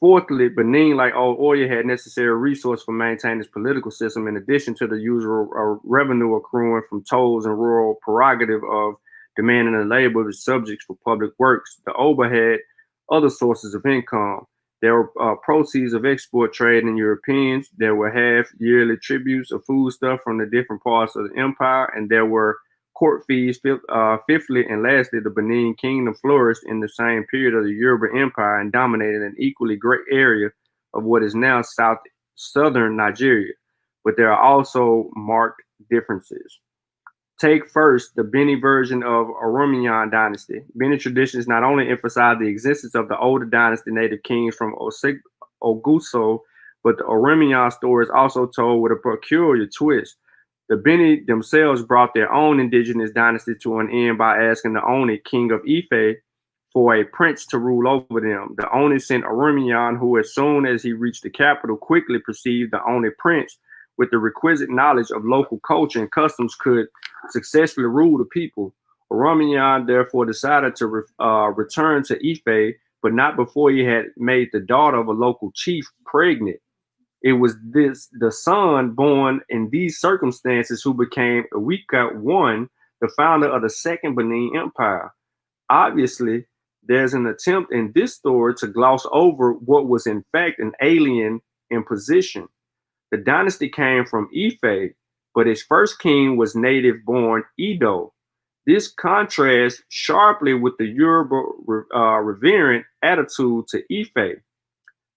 Fourthly, Benin, like old Oyo, had necessary resources for maintaining its political system, in addition to the usual revenue accruing from tolls and rural prerogative of demanding the labor of its subjects for public works. The Oba had other sources of income. There were proceeds of export trade in Europeans. There were half-yearly tributes of foodstuff from the different parts of the empire, and there were court fees. Fifthly and lastly, the Benin kingdom flourished in the same period of the Yoruba Empire and dominated an equally great area of what is now southern Nigeria. But there are also marked differences. Take first the Beni version of Oromiyan dynasty. Beni traditions not only emphasize the existence of the older dynasty native kings from Oguso, but the Oromiyan story is also told with a peculiar twist. The Beni themselves brought their own indigenous dynasty to an end by asking the Oni, king of Ife, for a prince to rule over them. The Oni sent Oromiyan, who, as soon as he reached the capital, quickly perceived the Oni prince with the requisite knowledge of local culture and customs could successfully rule the people. Oromiyan therefore decided to return to Ife, but not before he had made the daughter of a local chief pregnant. It was the son born in these circumstances who became Iwika I, the founder of the Second Benin Empire. Obviously, there's an attempt in this story to gloss over what was in fact an alien imposition. The dynasty came from Ife, but its first king was native-born Edo. This contrasts sharply with the Yoruba reverent attitude to Ife.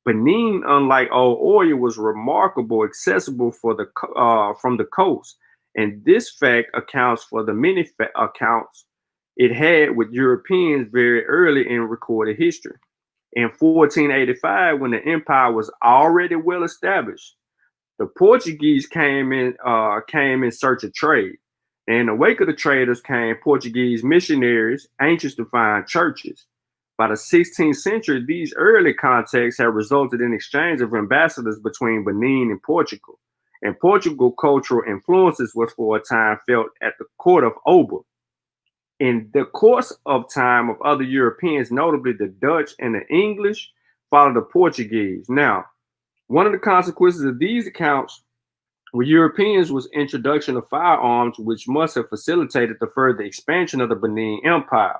Benin, unlike old Oyo, was remarkable, accessible from the coast, and this fact accounts for the many accounts it had with Europeans very early in recorded history. In 1485, when the empire was already well established, the Portuguese came in search of trade. And in the wake of the traders came Portuguese missionaries anxious to find churches. By the 16th century, these early contacts have resulted in exchange of ambassadors between Benin and Portugal. And Portugal cultural influences was for a time felt at the court of Oba. In the course of time of other Europeans, notably the Dutch and the English, followed the Portuguese. Now, one of the consequences of these accounts with Europeans was introduction of firearms, which must have facilitated the further expansion of the Benin Empire.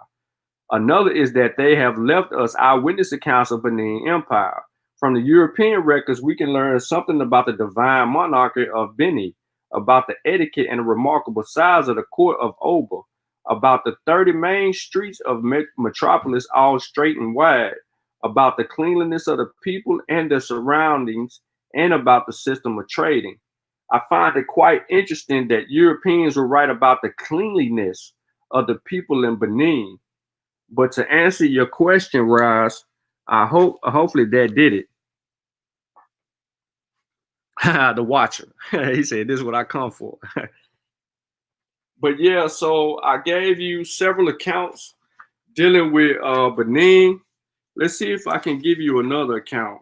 Another is that they have left us eyewitness accounts of Benin Empire. From the European records, we can learn something about the divine monarchy of Benin, about the etiquette and the remarkable size of the court of Oba, about the 30 main streets of metropolis, all straight and wide, about the cleanliness of the people and their surroundings, and about the system of trading. I find it quite interesting that Europeans will write about the cleanliness of the people in Benin. But to answer your question, Roz, hopefully that did it. The watcher. He said, this is what I come for. But yeah, so I gave you several accounts dealing with Benin. Let's see if I can give you another account.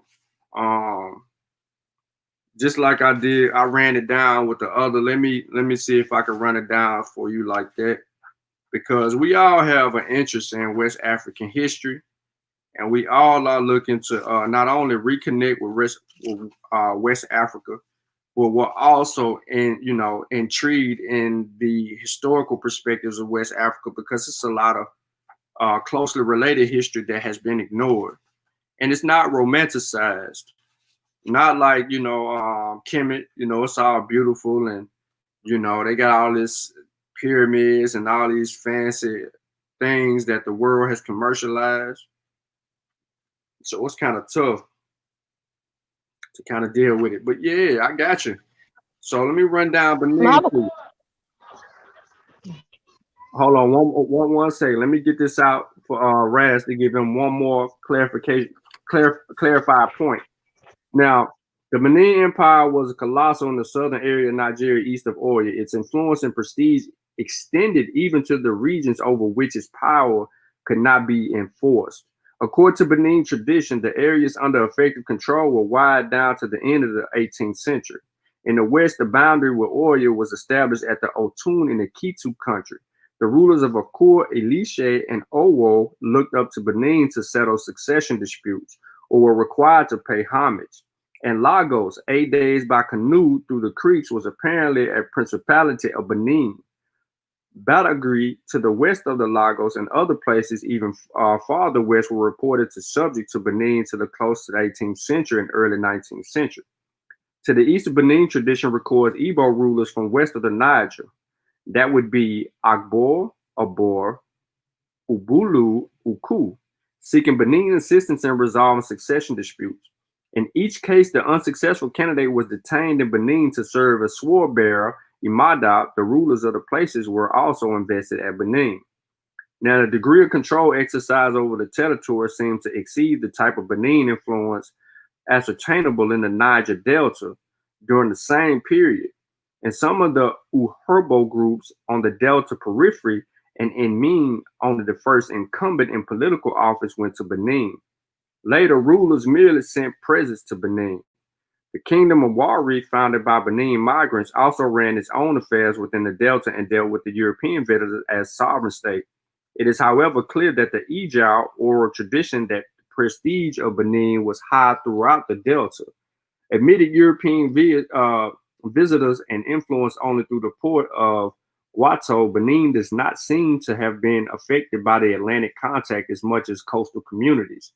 Just like I did, I ran it down with the other. Let me see if I can run it down for you like that. Because we all have an interest in West African history, and we all are looking to not only reconnect with West Africa, but we're also intrigued in the historical perspectives of West Africa, because it's a lot of closely related history that has been ignored, and it's not romanticized. Not like Kemet, it's all beautiful, and they got all this pyramids and all these fancy things that the world has commercialized. So it's kind of tough to kind of deal with it. But yeah, I got you. So let me run down Benin Mama, for you. Hold on, one second. Let me get this out for Raz to give him one more clarification, clarified point. Now, the Benin Empire was a colossal in the southern area of Nigeria, east of Oyo. Its influence and prestige extended even to the regions over which its power could not be enforced. According to Benin tradition, the areas under effective control were wide down to the end of the 18th century. In the west, the boundary with Oyo was established at the Otun in the Kitu country. The rulers of Akur, Elishe, and Owo looked up to Benin to settle succession disputes or were required to pay homage. And Lagos, 8 days by canoe through the creeks, was apparently a principality of Benin. Badagry to the west of the Lagos and other places even farther west were reported to subject to Benin to the close to the 18th century and early 19th century. To the east of Benin, tradition records Igbo rulers from west of the Niger. That would be Agbor, Abor, Ubulu, Uku, seeking Benin assistance in resolving succession disputes. In each case, the unsuccessful candidate was detained in Benin to serve as sword bearer. Imada, the rulers of the places, were also invested at Benin. Now, the degree of control exercised over the territory seemed to exceed the type of Benin influence ascertainable in the Niger Delta during the same period. And some of the Uherbo groups on the Delta periphery and in Ming, only the first incumbent in political office went to Benin. Later, rulers merely sent presents to Benin. The kingdom of Wari, founded by Benin migrants, also ran its own affairs within the Delta and dealt with the European visitors as sovereign state. It is, however, clear that the Ijao oral tradition that the prestige of Benin was high throughout the Delta. Admitted European visitors and influence only through the port of Wato, Benin does not seem to have been affected by the Atlantic contact as much as coastal communities.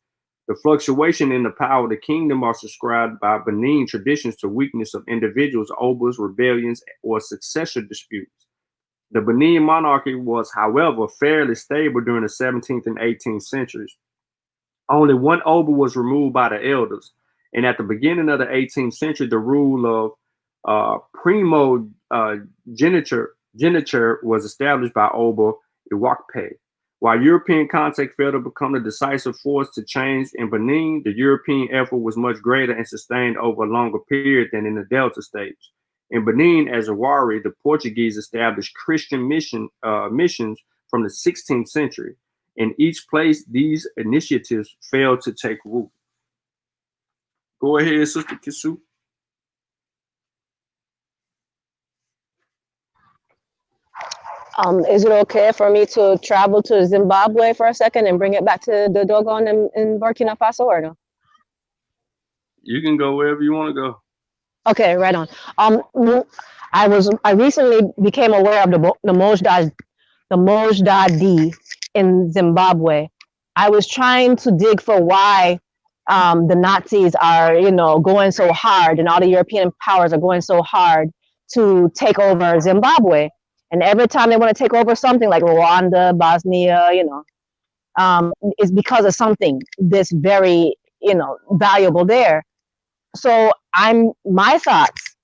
The fluctuation in the power of the kingdom are subscribed by Benin traditions to weakness of individuals, obas, rebellions, or successor disputes. The Benin monarchy was, however, fairly stable during the 17th and 18th centuries. Only one oba was removed by the elders, and at the beginning of the 18th century, the rule of primogeniture was established by Oba Iwakpe. While European contact failed to become the decisive force to change in Benin, the European effort was much greater and sustained over a longer period than in the Delta states. In Benin, as a Wari, the Portuguese established Christian missions from the 16th century. In each place, these initiatives failed to take root. Go ahead, Sister Kisu. is it okay for me to travel to Zimbabwe for a second and bring it back to the Dogon in Burkina Faso or no? You can go wherever you want to go. Okay, right on. I recently became aware of the Mojdadi in Zimbabwe. I was trying to dig for why the Nazis are, going so hard, and all the European powers are going so hard to take over Zimbabwe. And every time they want to take over something like Rwanda, Bosnia, it's because of something that's very, valuable there. So my thoughts,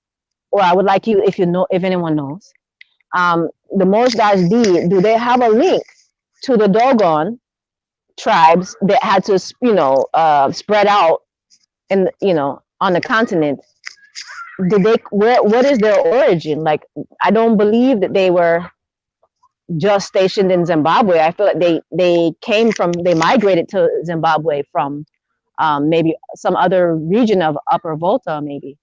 or I would like you, if anyone knows, the Mojdadi, do they have a link to the Dogon tribes that had to, spread out in, on the continent? What is their origin? Like, I don't believe that they were just stationed in Zimbabwe. I feel like they migrated to Zimbabwe from maybe some other region of Upper Volta, maybe.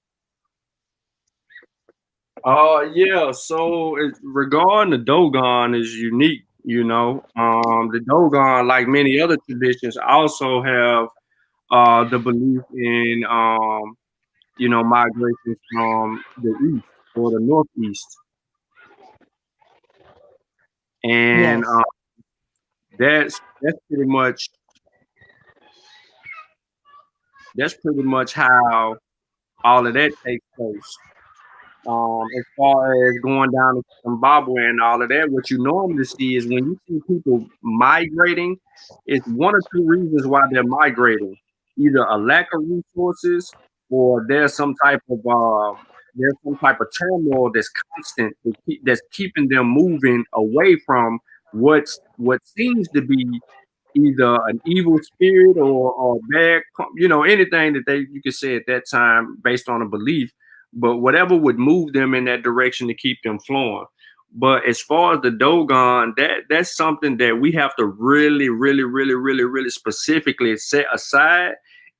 Yeah. So regarding the Dogon is unique. The Dogon, like many other traditions, also have the belief in migration from the east or the northeast, and Yes. that's pretty much how all of that takes place. As far as going down to Zimbabwe and all of that, what you normally see is when you see people migrating, it's one or two reasons why they're migrating. either a lack of resources or there's some type of turmoil that's constant that's keeping them moving away from what seems to be either an evil spirit or bad, anything that you could say at that time based on a belief, but whatever would move them in that direction to keep them flowing. But as far as the Dogon, that's something that we have to really, really, really, really, really specifically set aside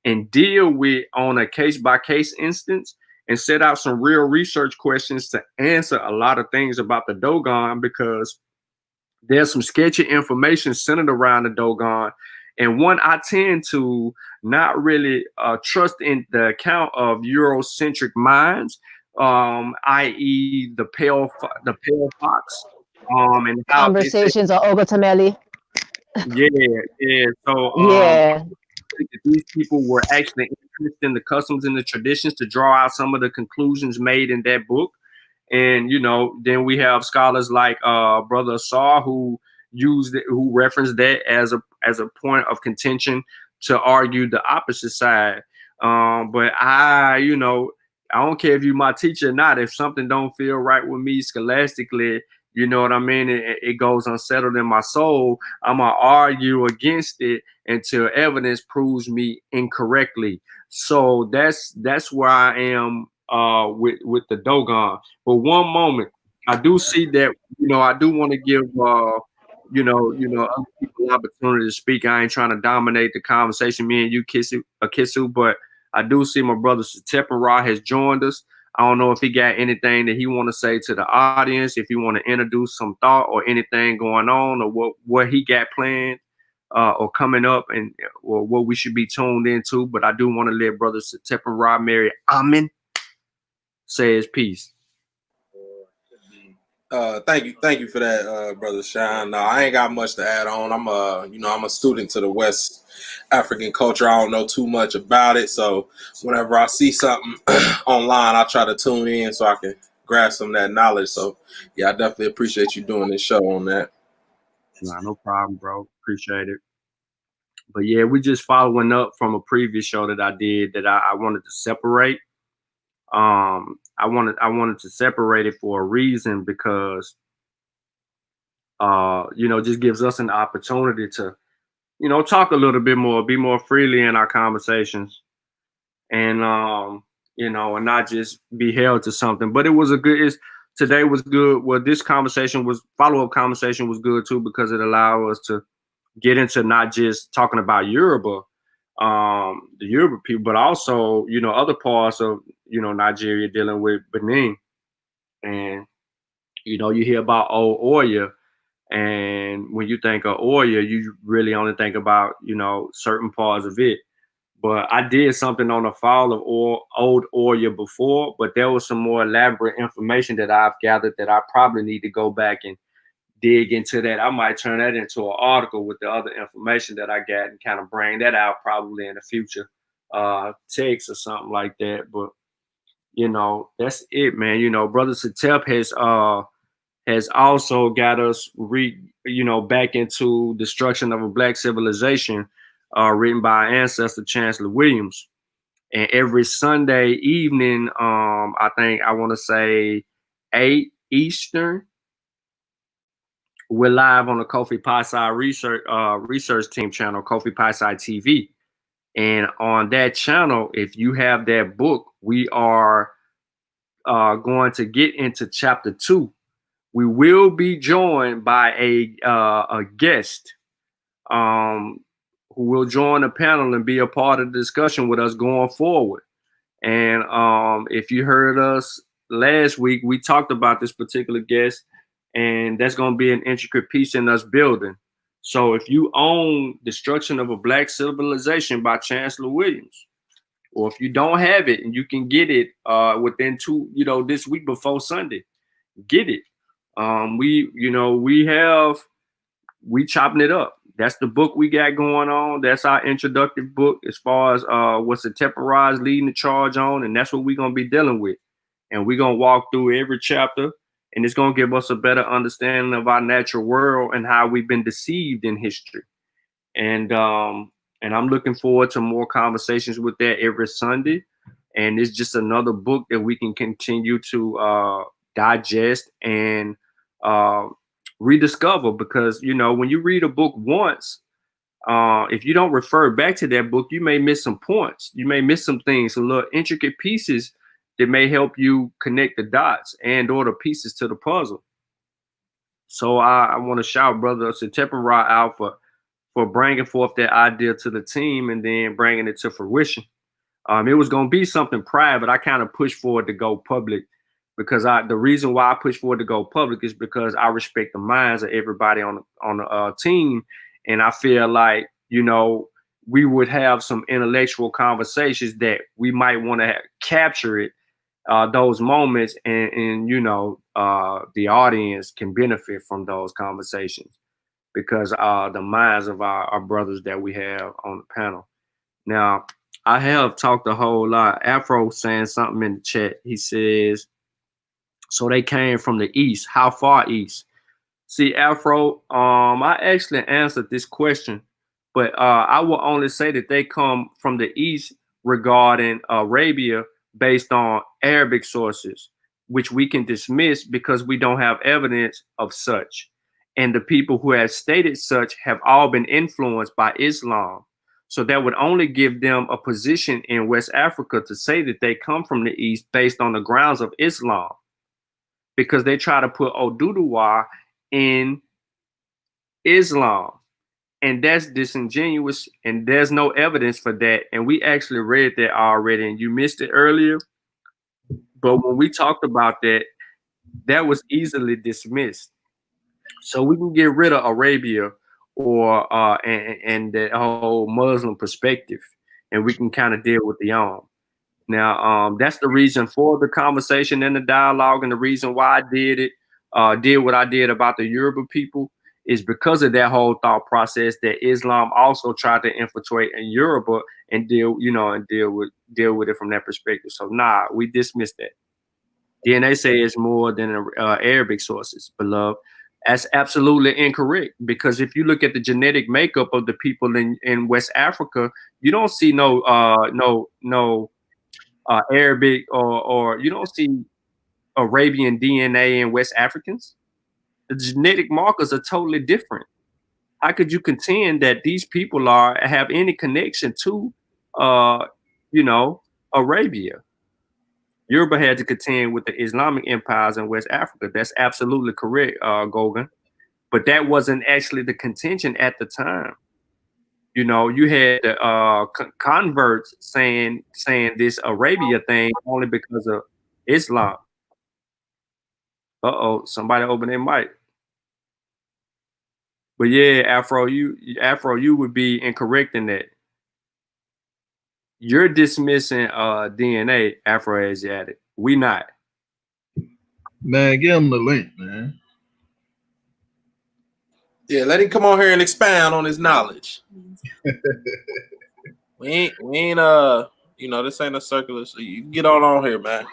and deal with on a case by case instance, and set out some real research questions to answer a lot of things about the Dogon, because there's some sketchy information centered around the Dogon. And one, I tend to not really trust in the account of Eurocentric minds, i.e., the pale fox, and how they say, Conversations are Ogotameli. yeah, yeah. So, Yeah. these people were actually interested in the customs and the traditions to draw out some of the conclusions made in that book. And then we have scholars like Brother Saw, who who referenced that as a point of contention to argue the opposite side. But I don't care if you my teacher or not. If something don't feel right with me scholastically, you know what I mean, it goes unsettled in my soul, I'm gonna argue against it until evidence proves me incorrectly. So that's where I am with the Dogon. But one moment, I do see that, I do want to give other people an opportunity to speak. I ain't trying to dominate the conversation, me and you Kissu, but I do see my brother Satepara has joined us. I don't know if he got anything that he want to say to the audience, if he want to introduce some thought or anything going on, or what he got planned or coming up, and or what we should be tuned into. But I do want to let brother Satepara Mary Amen say his piece. Thank you for that, brother Sean. No, I ain't got much to add on. I'm a student to the West African culture. I don't know too much about it, so whenever I see something online, I try to tune in so I can grasp some of that knowledge. So yeah, I definitely appreciate you doing this show on that. Nah, no problem, bro. Appreciate it. But yeah, we just following up from a previous show that I did that I wanted to separate. I wanted to separate it for a reason, because just gives us an opportunity to, talk a little bit more, be more freely in our conversations, and and not just be held to something. But it was today was good. Well, this follow-up conversation was good too, because it allowed us to get into not just talking about Yoruba, the Yoruba people, but also, other parts of, Nigeria dealing with Benin. And, you hear about old Oya, and when you think of Oya, you really only think about, certain parts of it. But I did something on the fall of old Oya before, but there was some more elaborate information that I've gathered that I probably need to go back and dig into that. I might turn that into an article with the other information that I got and kind of bring that out probably in the future text or something like that. But that's it, man. Brother Satep has also got us back into Destruction of a Black Civilization, written by our ancestor Chancellor Williams. And every Sunday evening, I think I want to say 8 Eastern, we're live on the Kofi Piesie research team channel, Kofi Piesie TV. And on that channel, if you have that book, we are going to get into chapter 2. We will be joined by a guest who will join the panel and be a part of the discussion with us going forward. And if you heard us last week, we talked about this particular guest, and that's going to be an intricate piece in us building. So if you own Destruction of a Black Civilization by Chancellor Williams, or if you don't have it and you can get it within this week before Sunday, get it. We chopping it up. That's the book we got going on. That's our introductory book as far as what's the Tepperaz leading the charge on, and that's what we're gonna be dealing with. And we're gonna walk through every chapter, and it's gonna give us a better understanding of our natural world and how we've been deceived in history. And And I'm looking forward to more conversations with that every Sunday. And it's just another book that we can continue to digest and uh, rediscover. Because, you know, when you read a book once, if you don't refer back to that book, you may miss some points. You may miss some things, some little intricate pieces that may help you connect the dots and or the pieces to the puzzle. So I want to shout Brother Satepara out for bringing forth that idea to the team and then bringing it to fruition. It was going to be something private. I kind of pushed for it to go public because the reason why I pushed for it to go public is because I respect the minds of everybody on the team, and I feel like, you know, we would have some intellectual conversations that we might want to capture it, those moments, and you know, the audience can benefit from those conversations because the minds of our brothers that we have on the panel. Now, I have talked a whole lot. Afro saying something in the chat. He says, so they came from the east. How far east? See, Afro, I actually answered this question, but I will only say that they come from the east regarding Arabia based on Arabic sources, which we can dismiss because we don't have evidence of such. And the people who have stated such have all been influenced by Islam. So that would only give them a position in West Africa to say that they come from the east based on the grounds of Islam, because they try to put Oduduwa in Islam. And that's disingenuous, and there's no evidence for that. And we actually read that already, and you missed it earlier. But when we talked about that, that was easily dismissed. So we can get rid of Arabia or and the whole Muslim perspective, and we can kind of deal with the Now, that's the reason for the conversation and the dialogue, and the reason why I did what I did about the Yoruba people is because of that whole thought process that Islam also tried to infiltrate in Yoruba and deal with it from that perspective. So, nah, we dismissed that. DNA say it's more than Arabic sources, beloved. That's absolutely incorrect, because if you look at the genetic makeup of the people in West Africa, you don't see no Arabic or you don't see Arabian DNA in West Africans. The genetic markers are totally different. How could you contend that these people have any connection to, uh, you know, Arabia? Yoruba had to contend with the Islamic empires in West Africa. That's absolutely correct, Gogan. But that wasn't actually the contention at the time. You know, you had the converts saying this Arabia thing only because of Islam. Uh-oh, somebody open their mic. But yeah, Afro, you would be incorrect in that. You're dismissing DNA, Afro-Asiatic. We not. Man, give him the link, man. Yeah, let him come on here and expound on his knowledge. we ain't you know, this ain't a circular, so you get on here, man.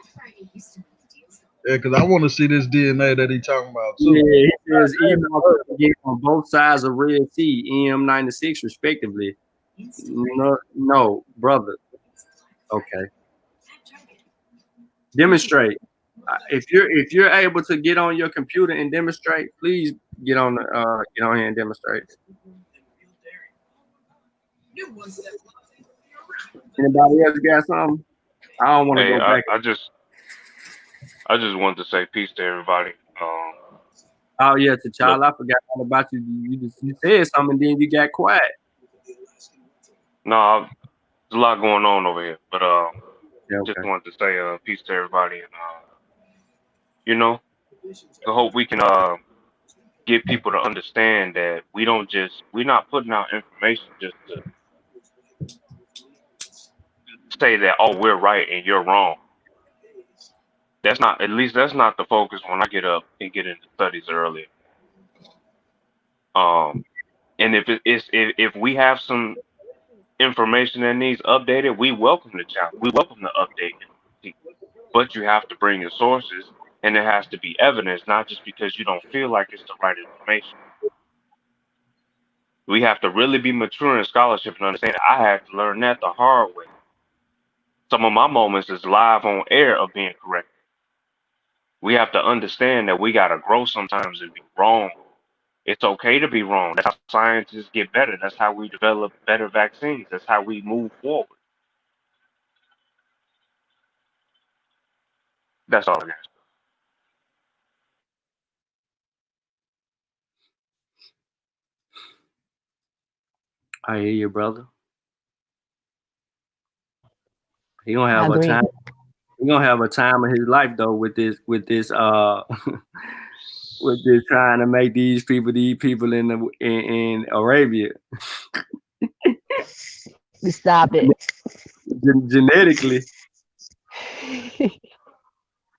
Yeah, because I want to see this DNA that he talking about too. Yeah, he says get on both sides of Red Sea, EM96 respectively. No, brother. Okay. Demonstrate. If you're able to get on your computer and demonstrate, please get on here and demonstrate. Anybody else got something? I don't want to Hey, go back. I just wanted to say peace to everybody. Oh yeah, T'Challa, Look, I forgot all about you. You said something, and then you got quiet. no, there's a lot going on over here, but Yeah, just okay. wanted to say peace to everybody, and you know, I hope we can get people to understand that we're not putting out information just to say that, oh, we're right and you're wrong. That's not, at least that's not the focus when I get up and get into studies earlier. And if we have some information that needs updated, we welcome the challenge. We welcome the update and critique. But you have to bring your sources, and there has to be evidence, not just because you don't feel like it's the right information. We have to really be mature in scholarship and understand. I had to learn that the hard way. Some of my moments is live on air of being correct. We have to understand that we gotta grow sometimes and be wrong. It's okay to be wrong. That's how scientists get better. That's how we develop better vaccines. That's how we move forward. That's all I got. I hear you, brother. He gonna I have a agree. time. He gonna have a time of his life though with this with this trying to make these people in Arabia Stop it. genetically.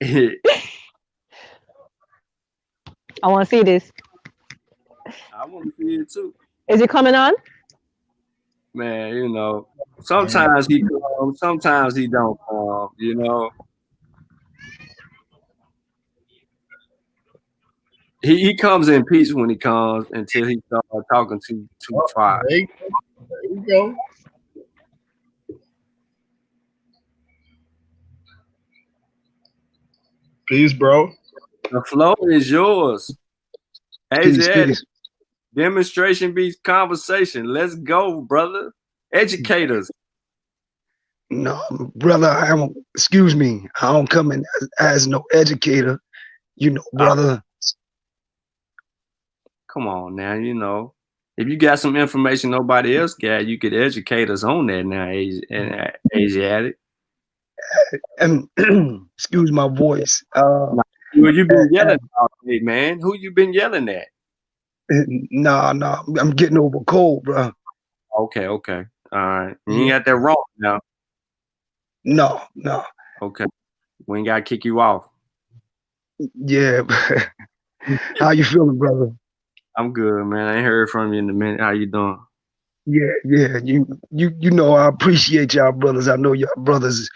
I I want to see this. want to see it too, Is it coming on? man. You know, sometimes he comes, sometimes he don't come. You know, he comes in peace when he comes until he starts talking too far. There you go. Peace, bro. The flow is yours. Peace, Asiatic peace. demonstration beats conversation. Let's go, brother. Educators. No, brother, excuse me, I don't come in as no educator, brother. Come on now, you know. If you got some information nobody else got, you could educate us on that now, Asiatic. And excuse my voice. Who you been yelling at all day, man? Who you been yelling at? Nah, I'm getting over cold, bro. Okay. All right. You ain't got that wrong now. No. Okay. We ain't gotta kick you off. Yeah. How you feeling, brother? I'm good, man. I ain't heard from you in a minute. How you doing? Yeah. You know I appreciate y'all brothers. I know y'all brothers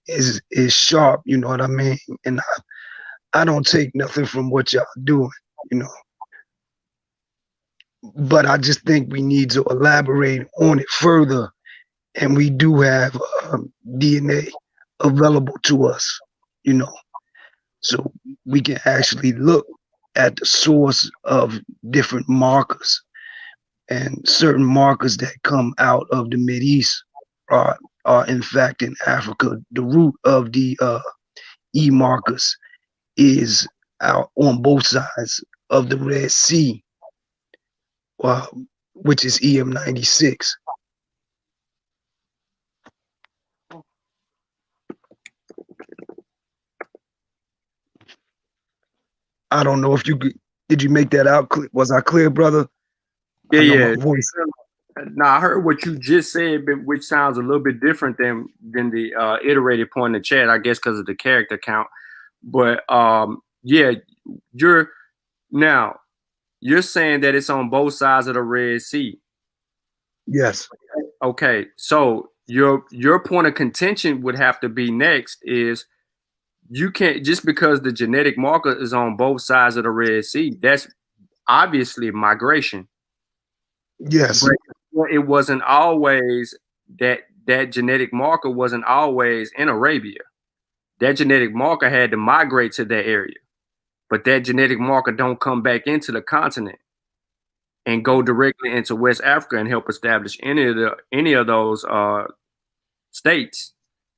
is sharp, you know what I mean? And I don't take nothing from what y'all doing, you know. But I just think we need to elaborate on it further. And we do have DNA available to us, you know. So we can actually look at the source of different markers, and certain markers that come out of the Mideast are in fact in Africa. The root of the E markers is out on both sides of the Red Sea, which is EM96. I don't know if did you make that out? Was I clear, brother? Yeah. My voice. Now I heard what you just said, which sounds a little bit different than the iterated point in the chat. I guess because of the character count. But yeah, you're saying that it's on both sides of the Red Sea. Yes. Okay, so your point of contention would have to be next is you can't, just because the genetic marker is on both sides of the Red Sea, that's obviously migration. Yes. But it wasn't always that genetic marker wasn't always in Arabia. That genetic marker had to migrate to that area. But that genetic marker don't come back into the continent and go directly into West Africa and help establish any of those states.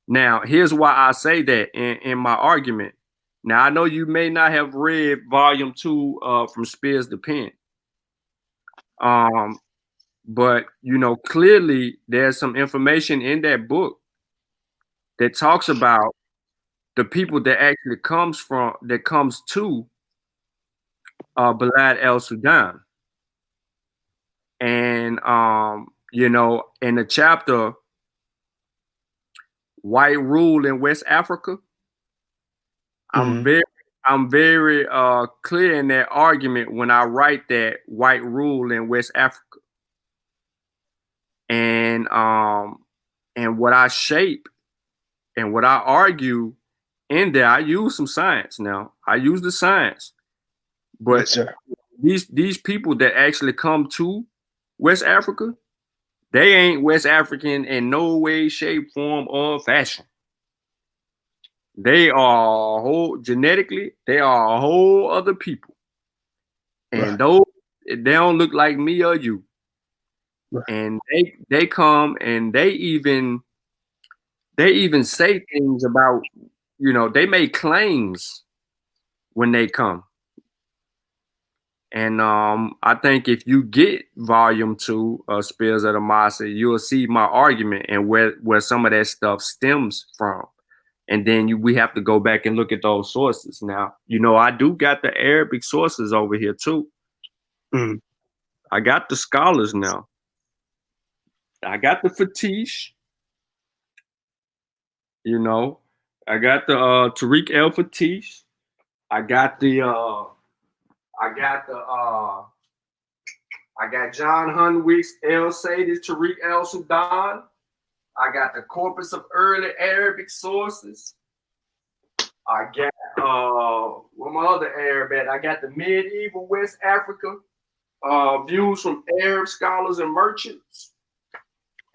Now, here's why I say that in my argument. Now, I know you may not have read volume 2 from Spears to Pen. But you know, clearly there's some information in that book that talks about the people that actually comes to Balad El Sudan. And you know, in the chapter White Rule in West Africa, I'm very clear in that argument when I write that white rule in West Africa. And what I shape and what I argue in there, I use some science now. I use the science. But yes, sir. These people that actually come to West Africa, they ain't West African in no way, shape, form, or fashion. They are genetically, they are a whole other people. And those, they don't look like me or you. Right. And they come and they even say things about, you know, they make claims when they come. And I think if you get volume 2 of Spills of the Mossi, you'll see my argument and where some of that stuff stems from. And then we have to go back and look at those sources. Now, you know, I do got the Arabic sources over here too. Mm. I got the scholars now. I got the Fatish. You know, I got the Tariq El Fatish. I got John Hunwick's El Sayyid Tariq El Sudan. I got the corpus of early Arabic sources. I got what my other Arab at? I got the medieval West Africa views from Arab scholars and merchants.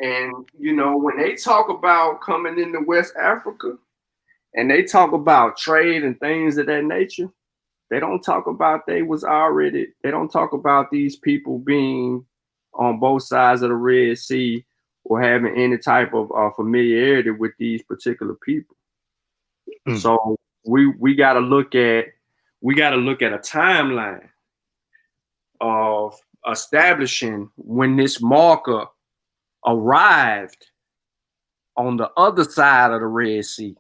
And you know, when they talk about coming into West Africa and they talk about trade and things of that nature, they don't talk about they don't talk about these people being on both sides of the Red Sea or having any type of familiarity with these particular people. Mm. So we got to look at a timeline of establishing when this marker arrived on the other side of the Red Sea.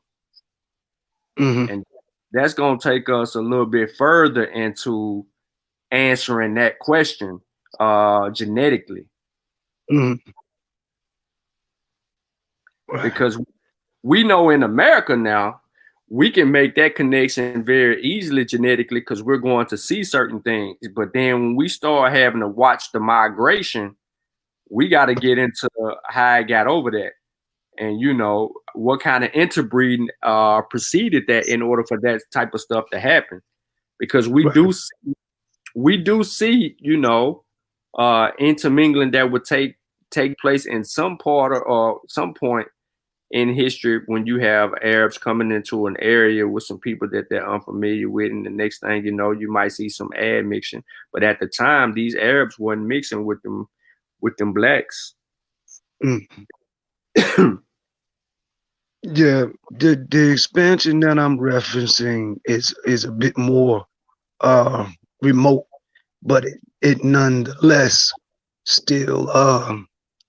Mm-hmm. And that's going to take us a little bit further into answering that question genetically. Mm-hmm. Right. Because we know in America now, we can make that connection very easily genetically because we're going to see certain things. But then when we start having to watch the migration, we got to get into how I got over that. And, you know, what kind of interbreeding preceded that in order for that type of stuff to happen. Because we do see, you know, intermingling that would take place in some part or some point in history when you have Arabs coming into an area with some people that they're unfamiliar with, and the next thing you know, you might see some admixture. But at the time, these Arabs weren't mixing with them blacks. Mm. Yeah, the expansion that I'm referencing is a bit more remote, but it nonetheless still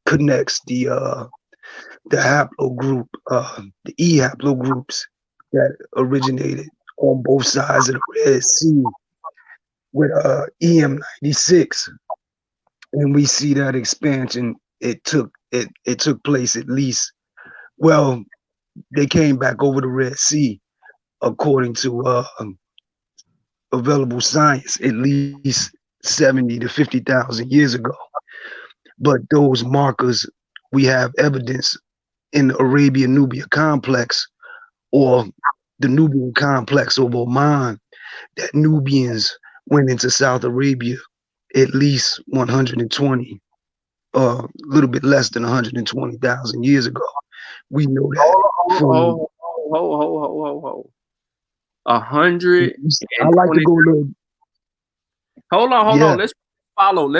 connects the haplogroup, the E haplogroups that originated on both sides of the Red Sea with EM96, and we see that expansion. It took place at least. Well, they came back over the Red Sea, according to available science, at least 70 to 50,000 years ago. But those markers, we have evidence in the Arabia-Nubia complex, or the Nubian complex of Oman, that Nubians went into South Arabia at least 120, a little bit less than 120,000 years ago. We know that from 100. I like to go a little. Hold on. Yeah. Let's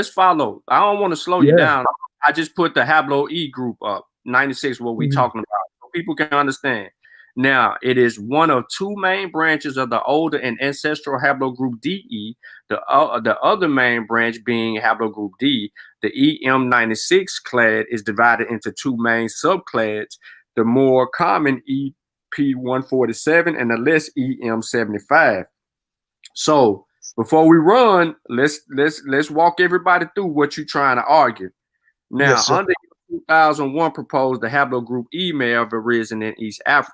follow. I don't want to slow you down. I just put the Hablo E group up, 96, what we talking about, so people can understand. Now, it is one of two main branches of the older and ancestral haplogroup DE, the other main branch being haplogroup D. The EM96 clade is divided into two main subclades, the more common EP147 and the less EM75. So before we run, let's walk everybody through what you're trying to argue. Now, under 2001 proposed the haplogroup E may have arisen in East Africa.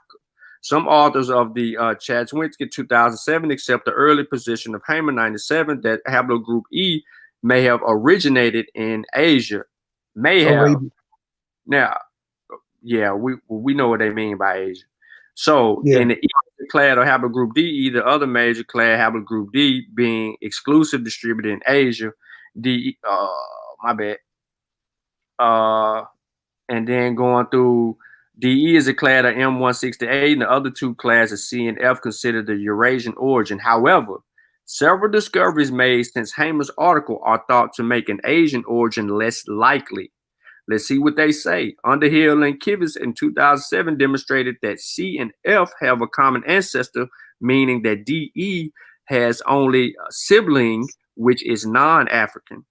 Some authors of the Chadzwinski 2007 accept the early position of Hamer 97 that haplogroup E may have originated in Asia. May have. Arabia. Now, yeah, we know what they mean by Asia. So in the E clade or haplogroup D, the other major clade haplogroup D being exclusive distributed in Asia. My bad. And then going through DE is a clade of M168, and the other two classes C and F consider the Eurasian origin. However, several discoveries made since Hamer's article are thought to make an Asian origin less likely. Let's see what they say. Underhill and Kivitz in 2007 demonstrated that C and F have a common ancestor, meaning that DE has only a sibling, which is non-African.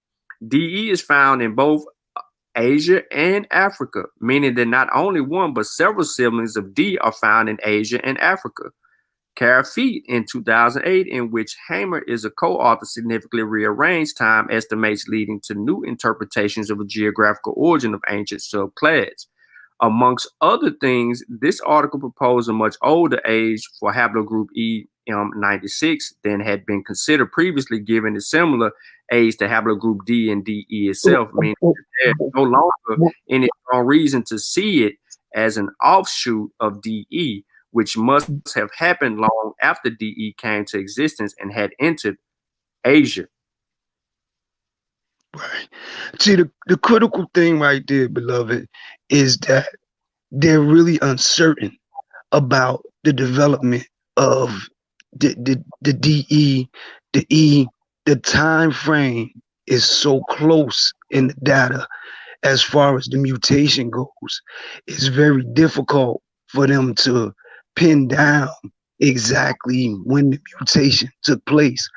DE is found in both Asia and Africa, meaning that not only one, but several siblings of D are found in Asia and Africa. Carafeet in 2008, in which Hamer is a co-author, significantly rearranged time estimates leading to new interpretations of a geographical origin of ancient subclades. Amongst other things, this article proposed a much older age for haplogroup EM96 than had been considered previously, given a similar age to haplogroup D and DE itself, meaning there's no longer any strong reason to see it as an offshoot of DE, which must have happened long after DE came to existence and had entered Asia. Right. See, the critical thing right there, beloved, is that they're really uncertain about the development of the DE, the E. The time frame is so close in the data as far as the mutation goes. It's very difficult for them to pin down exactly when the mutation took place,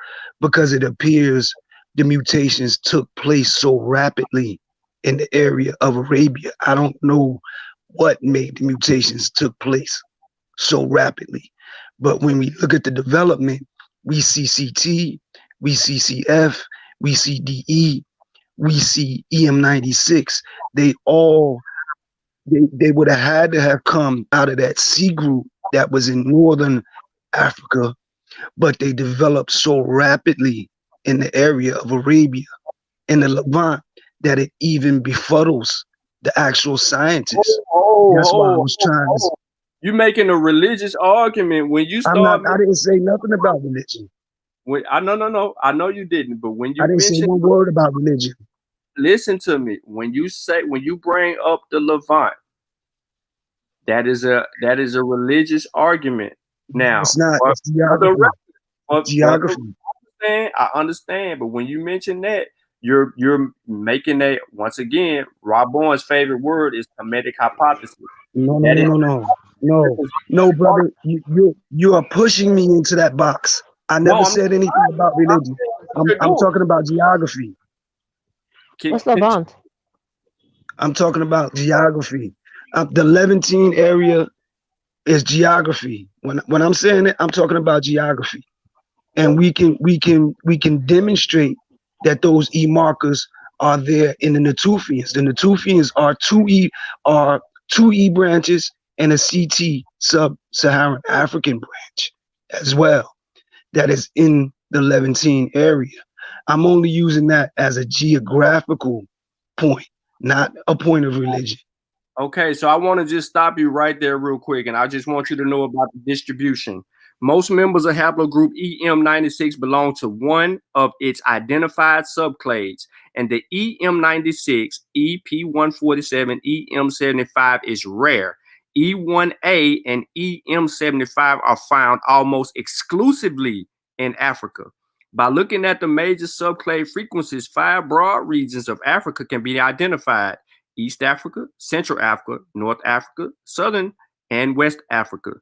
because it appears the mutations took place so rapidly in the area of Arabia. I don't know what made the mutations took place so rapidly, but when we look at the development, we see CT, we see CF, we see DE, we see EM96. They all they would have had to have come out of that C group that was in northern Africa, but they developed so rapidly in the area of Arabia and the Levant that it even befuddles the actual scientists. That's why I was trying to. You're making a religious argument when you start. I didn't say nothing about religion. No. I know you didn't, but when you I didn't say one word about religion. Listen to me. When you bring up the Levant, that is a religious argument. Now, it's not. It's geography. Geography. I understand, but when you mention that, you're making that, once again, Rob Bowen's favorite word is Kemetic hypothesis. No, brother. You are pushing me into that box. I never said anything about religion. I'm talking about geography. What's Levant? I'm talking about geography. The Levantine area is geography. When I'm saying it, I'm talking about geography, and we can demonstrate that those E markers are there in the Natufians. The Natufians are two E branches and a CT sub-Saharan African branch as well that is in the Levantine area. I'm only using that as a geographical point, not a point of religion. Okay, so I want to just stop you right there real quick, and I just want you to know about the distribution. Most members of haplogroup EM96 belong to one of its identified subclades, and the EM96, EP147, EM75 is rare. E1A and EM75 are found almost exclusively in Africa. By looking at the major subclade frequencies, 5 broad regions of Africa can be identified: East Africa, Central Africa, North Africa, Southern, and West Africa.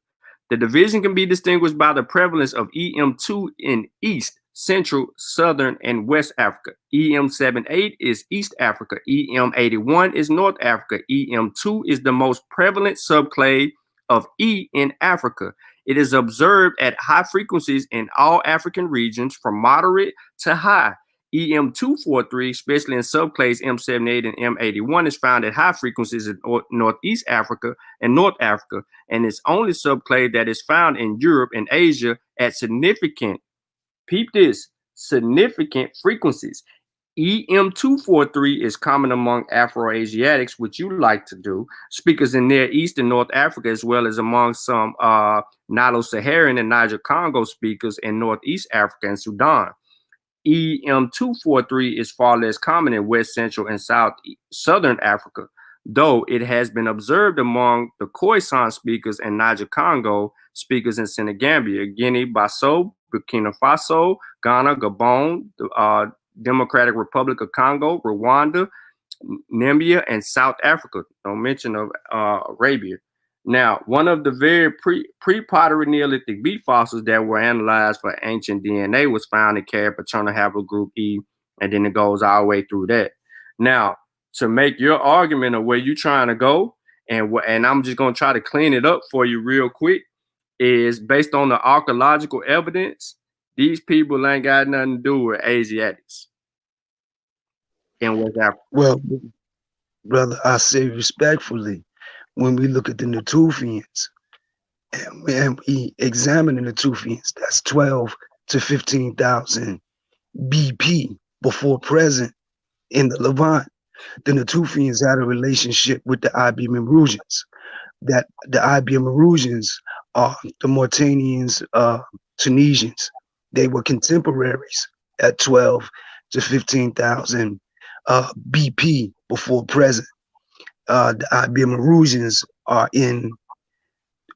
The division can be distinguished by the prevalence of EM2 in East, Central, Southern, and West Africa. EM78 is East Africa. EM81 is North Africa. EM2 is the most prevalent subclade of E in Africa. It is observed at high frequencies in all African regions, from moderate to high. EM243, especially in subclades M78 and M81, is found at high frequencies in Northeast Africa and North Africa, and it's only subclade that is found in Europe and Asia at significant frequencies. EM243 is common among Afro-Asiatics, which you like to do, speakers in Near East and North Africa, as well as among some Nilo-Saharan and Niger-Congo speakers in Northeast Africa and Sudan. EM243 is far less common in West Central and Southern Africa, though it has been observed among the Khoisan speakers and Niger-Congo speakers in Senegambia, Guinea-Bissau, Burkina Faso, Ghana, Gabon, the Democratic Republic of Congo, Rwanda, Namibia, and South Africa. No mention of Arabia. Now, one of the very pre-pottery Neolithic beat fossils that were analyzed for ancient DNA was found in carrier paternal haplogroup E, and then it goes all the way through that. Now, to make your argument of where you're trying to go, and I'm just going to try to clean it up for you real quick, is based on the archaeological evidence, these people ain't got nothing to do with Asiatics in West Africa. Well, brother, I say respectfully, when we look at the Natufians and we examine the Natufians, that's 12 to 15,000 BP before present in the Levant. The Natufians had a relationship with the Iberian Erusians. That the Iberian Erusians are the Mauritanians, Tunisians. They were contemporaries at 12 to 15,000 BP before present. The Iberian Erusians are in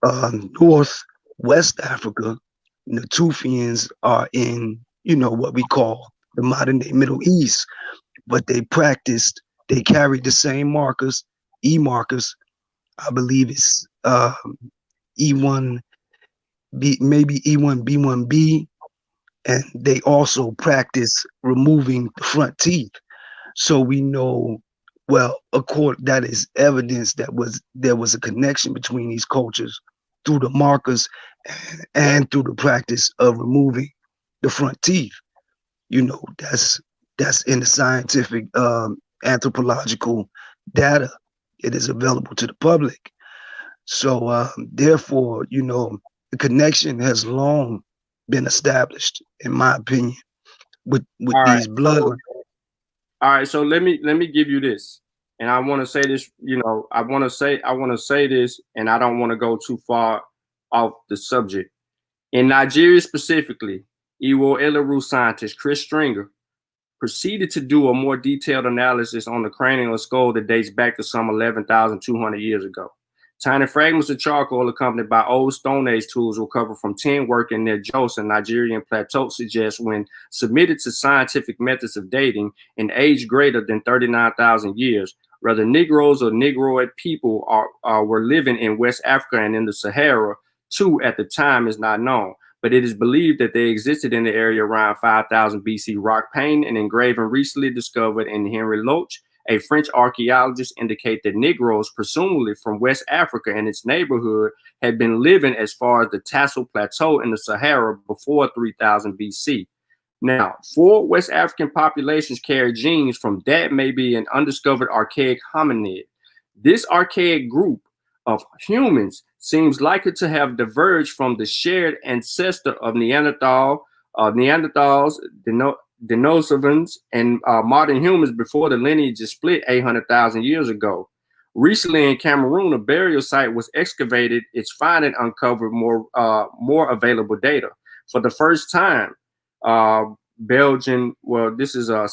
Northwest Africa. The Natufians are in, what we call the modern day Middle East, but they carried the same markers, E markers. I believe it's E1, maybe E1B1B, and they also practice removing the front teeth. So we know, well, that is evidence that there was a connection between these cultures through the markers and through the practice of removing the front teeth. That's in the scientific anthropological data. It is available to the public. So therefore, the connection has long been established, in my opinion, with these bloodlines. All right, so let me give you this, and I want to say this. I want to say this, and I don't want to go too far off the subject. In Nigeria specifically, Iwo Eleru scientist Chris Stringer proceeded to do a more detailed analysis on the cranial skull that dates back to some 11,200 years ago. Tiny fragments of charcoal accompanied by old Stone Age tools recovered from tin working near Jos and Nigerian plateau suggest when submitted to scientific methods of dating an age greater than 39,000 years, whether Negroes or Negroid people were living in West Africa and in the Sahara too at the time is not known. But it is believed that they existed in the area around 5000 BC. Rock pane and engraving recently discovered in Henry Loach, a French archaeologist, indicate that Negroes, presumably from West Africa and its neighborhood, had been living as far as the Tassel Plateau in the Sahara before 3000 BC. Now, 4 West African populations carry genes from that may be an undiscovered archaic hominid. This archaic group of humans seems likely to have diverged from the shared ancestor of Neanderthals, Denisovans, and modern humans before the lineage is split 800,000 years ago. Recently in Cameroon, a burial site was excavated. Its finding uncovered more available data. For the first time, Belgian, this is a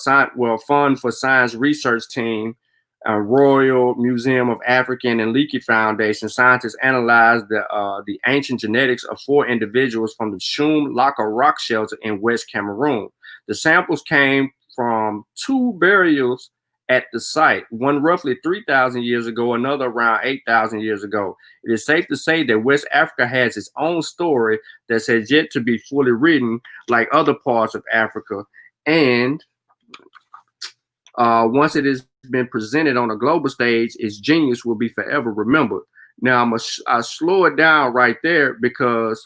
Fund for Science research team, Royal Museum of African and Leakey Foundation, scientists analyzed the ancient genetics of 4 individuals from the Shum Laka rock shelter in West Cameroon. The samples came from 2 burials at the site, one roughly 3,000 years ago, another around 8,000 years ago. It is safe to say that West Africa has its own story that has yet to be fully written, like other parts of Africa. And once it has been presented on a global stage, its genius will be forever remembered. Now, I slow it down right there because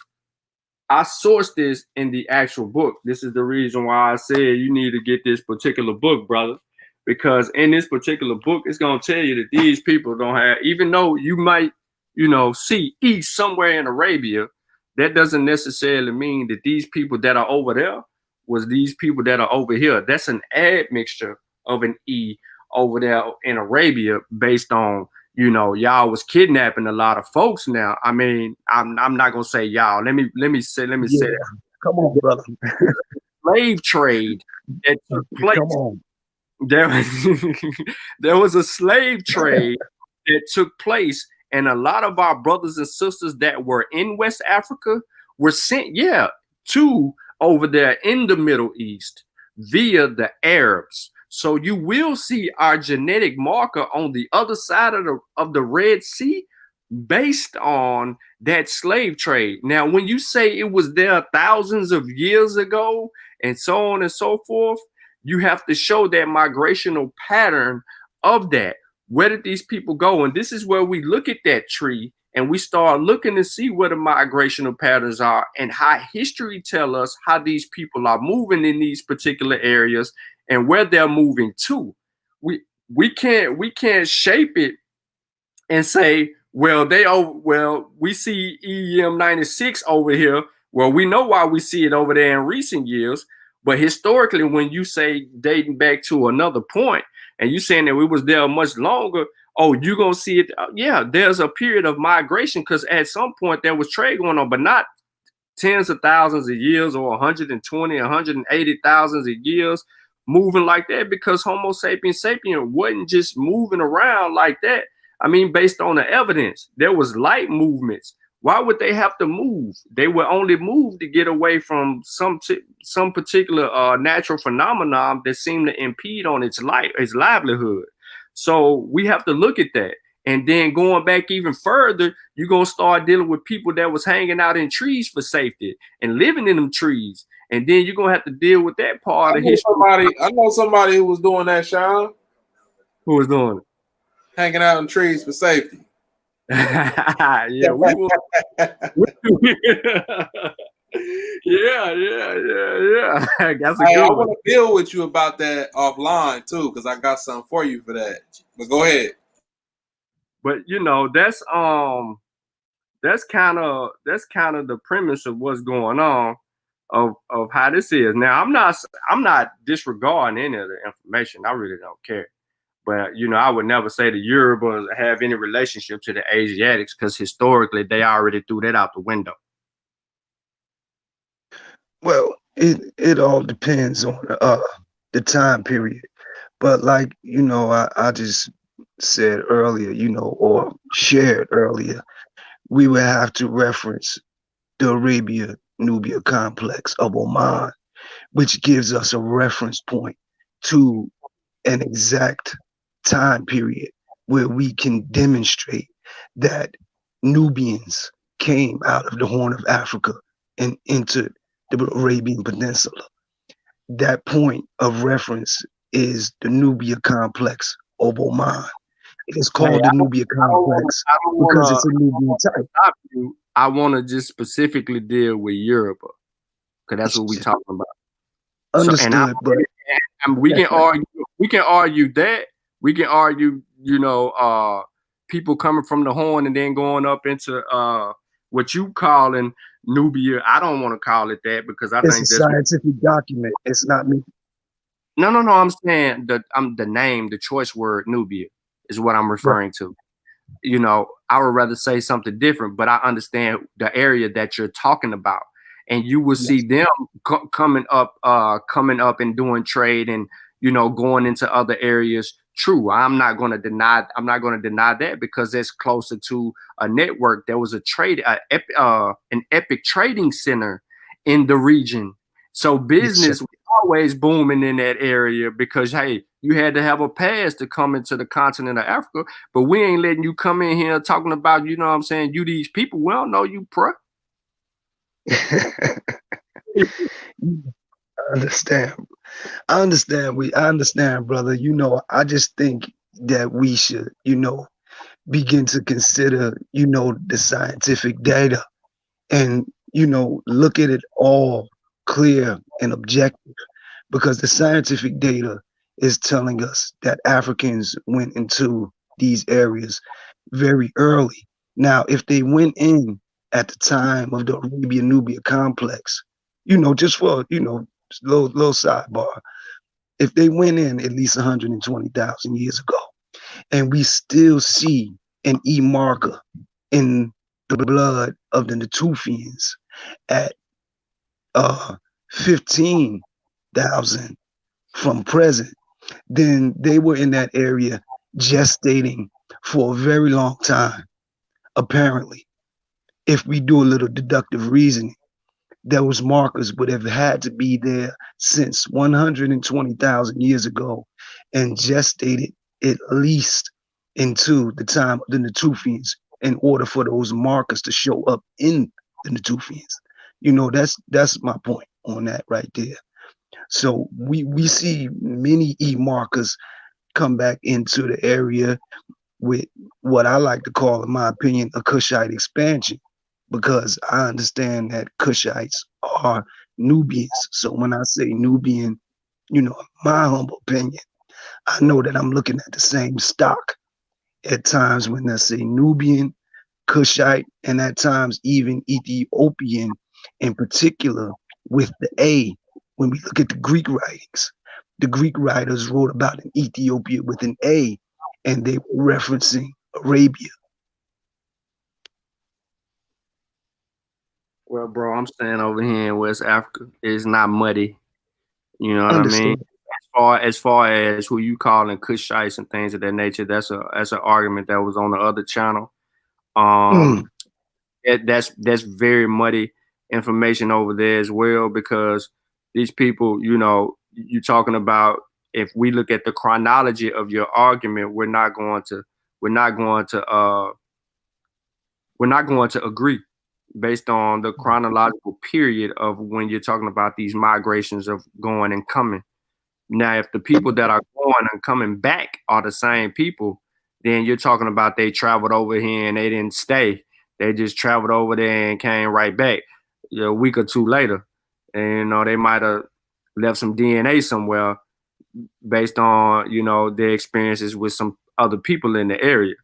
I sourced this in the actual book. This is the reason why I said you need to get this particular book, brother, because in this particular book, it's going to tell you that these people don't have, even though you might, see East somewhere in Arabia, that doesn't necessarily mean that these people that are over there was these people that are over here. That's an admixture of an E over there in Arabia based on, y'all was kidnapping a lot of folks now. I mean, I'm not gonna say y'all. Let me say that. Come on, brother. slave trade that took place. Come on. There, there was a slave trade that took place, and a lot of our brothers and sisters that were in West Africa were sent, to over there in the Middle East via the Arabs. So you will see our genetic marker on the other side of the Red Sea based on that slave trade. Now, when you say it was there thousands of years ago and so on and so forth, you have to show that migrational pattern of that. Where did these people go? And this is where we look at that tree and we start looking to see what the migrational patterns are and how history tell us how these people are moving in these particular areas and where they're moving to. We can't shape it and say, well, we see EM 96 over here. Well, we know why we see it over there in recent years. But historically, when you say dating back to another point, and you saying that we was there much longer, you're going to see it. Yeah, there's a period of migration because at some point there was trade going on, but not tens of thousands of years or 120, 180,000 of years moving like that, because Homo sapiens sapiens wasn't just moving around like that. I mean, based on the evidence, there was light movements. Why would they have to move? They would only move to get away from some particular natural phenomenon that seemed to impede on its livelihood. So we have to look at that. And then going back even further, you're going to start dealing with people that was hanging out in trees for safety and living in them trees. And then you're going to have to deal with that part of history. I know somebody who was doing that, Sean. Who was doing it? Hanging out in trees for safety. Yeah, yeah. That's a good I one. want to deal with you about that offline too, because I got something for you for that. But go ahead. But that's kind of the premise of what's going on of how this is. Now, I'm not disregarding any of the information. I really don't care. But I would never say the Yorubas have any relationship to the Asiatics because historically they already threw that out the window. Well, it all depends on the time period. But like, I just said earlier, or shared earlier, we would have to reference the Arabia-Nubia complex of Oman, which gives us a reference point to an exact time period where we can demonstrate that Nubians came out of the Horn of Africa and entered the Arabian Peninsula. That point of reference is the Nubia complex of Oman. It is called the Nubia complex because it's a Nubian type. I want to just specifically deal with Yoruba because that's what we're talking about. Understood, but we can argue. We can argue that. We can argue, people coming from the Horn and then going up into what you calling Nubia. I don't want to call it that because I think it's a scientific document. It's not me. No. I'm saying the name, the choice word Nubia is what I'm referring to. I would rather say something different, but I understand the area that you're talking about, and you will see them coming up and doing trade and going into other areas. True, I'm not going to deny that because it's closer to a network. There was an epic trading center in the region, so business was always booming in that area because hey, you had to have a pass to come into the continent of Africa, but we ain't letting you come in here talking about, you these people. We don't know you, bro. I understand, brother. I just think that we should, begin to consider, the scientific data and, look at it all clear and objective, because the scientific data is telling us that Africans went into these areas very early. Now, if they went in at the time of the Arabia-Nubia complex, just for, little sidebar, if they went in at least 120,000 years ago, and we still see an E marker in the blood of the Natufians at 15 20,000 from present, then they were in that area gestating for a very long time, apparently. If we do a little deductive reasoning, those markers would have had to be there since 120,000 years ago and gestated at least into the time of the Natufians in order for those markers to show up in the Natufians. You know, that's my point on that right there. So we see many E markers come back into the area with what I like to call, in my opinion, a Kushite expansion, because I understand that Kushites are Nubians. So when I say Nubian, you know, my humble opinion, I know that I'm looking at the same stock at times when I say Nubian, Kushite, and at times even Ethiopian in particular with the A. When we look at the Greek writings, the Greek writers wrote about an Ethiopia with an A, and they were referencing Arabia. Well, bro, I'm staying over here in West Africa. It's not muddy. You know what I mean? Understand? As far as who you calling Kushites and things of that nature, that's an argument that was on the other channel. Mm, That's very muddy information over there as well, because these people, you know, you're talking about, if we look at the chronology of your argument, we're not going to agree based on the chronological period of when you're talking about these migrations of going and coming. Now, if the people that are going and coming back are the same people, then you're talking about they traveled over here and they didn't stay. They just traveled over there and came right back, you know, a week or two later. And, you know, they might have left some DNA somewhere based on, you know, their experiences with some other people in the area.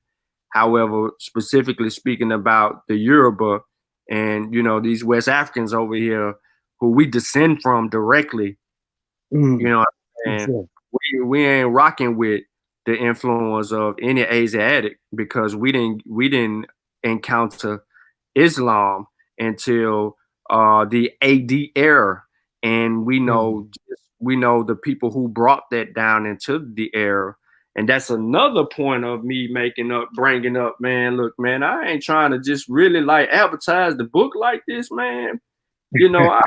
However, specifically speaking about the Yoruba and, you know, these West Africans over here who we descend from directly, you mm, know what I'm saying? exactly. We ain't rocking with the influence of any Asiatic, because we didn't encounter Islam until the AD era, and Mm, we know the people who brought that down into the era. And that's another point of me bringing up, man. Look, man, I ain't trying to just really like advertise the book like this, man. You know, I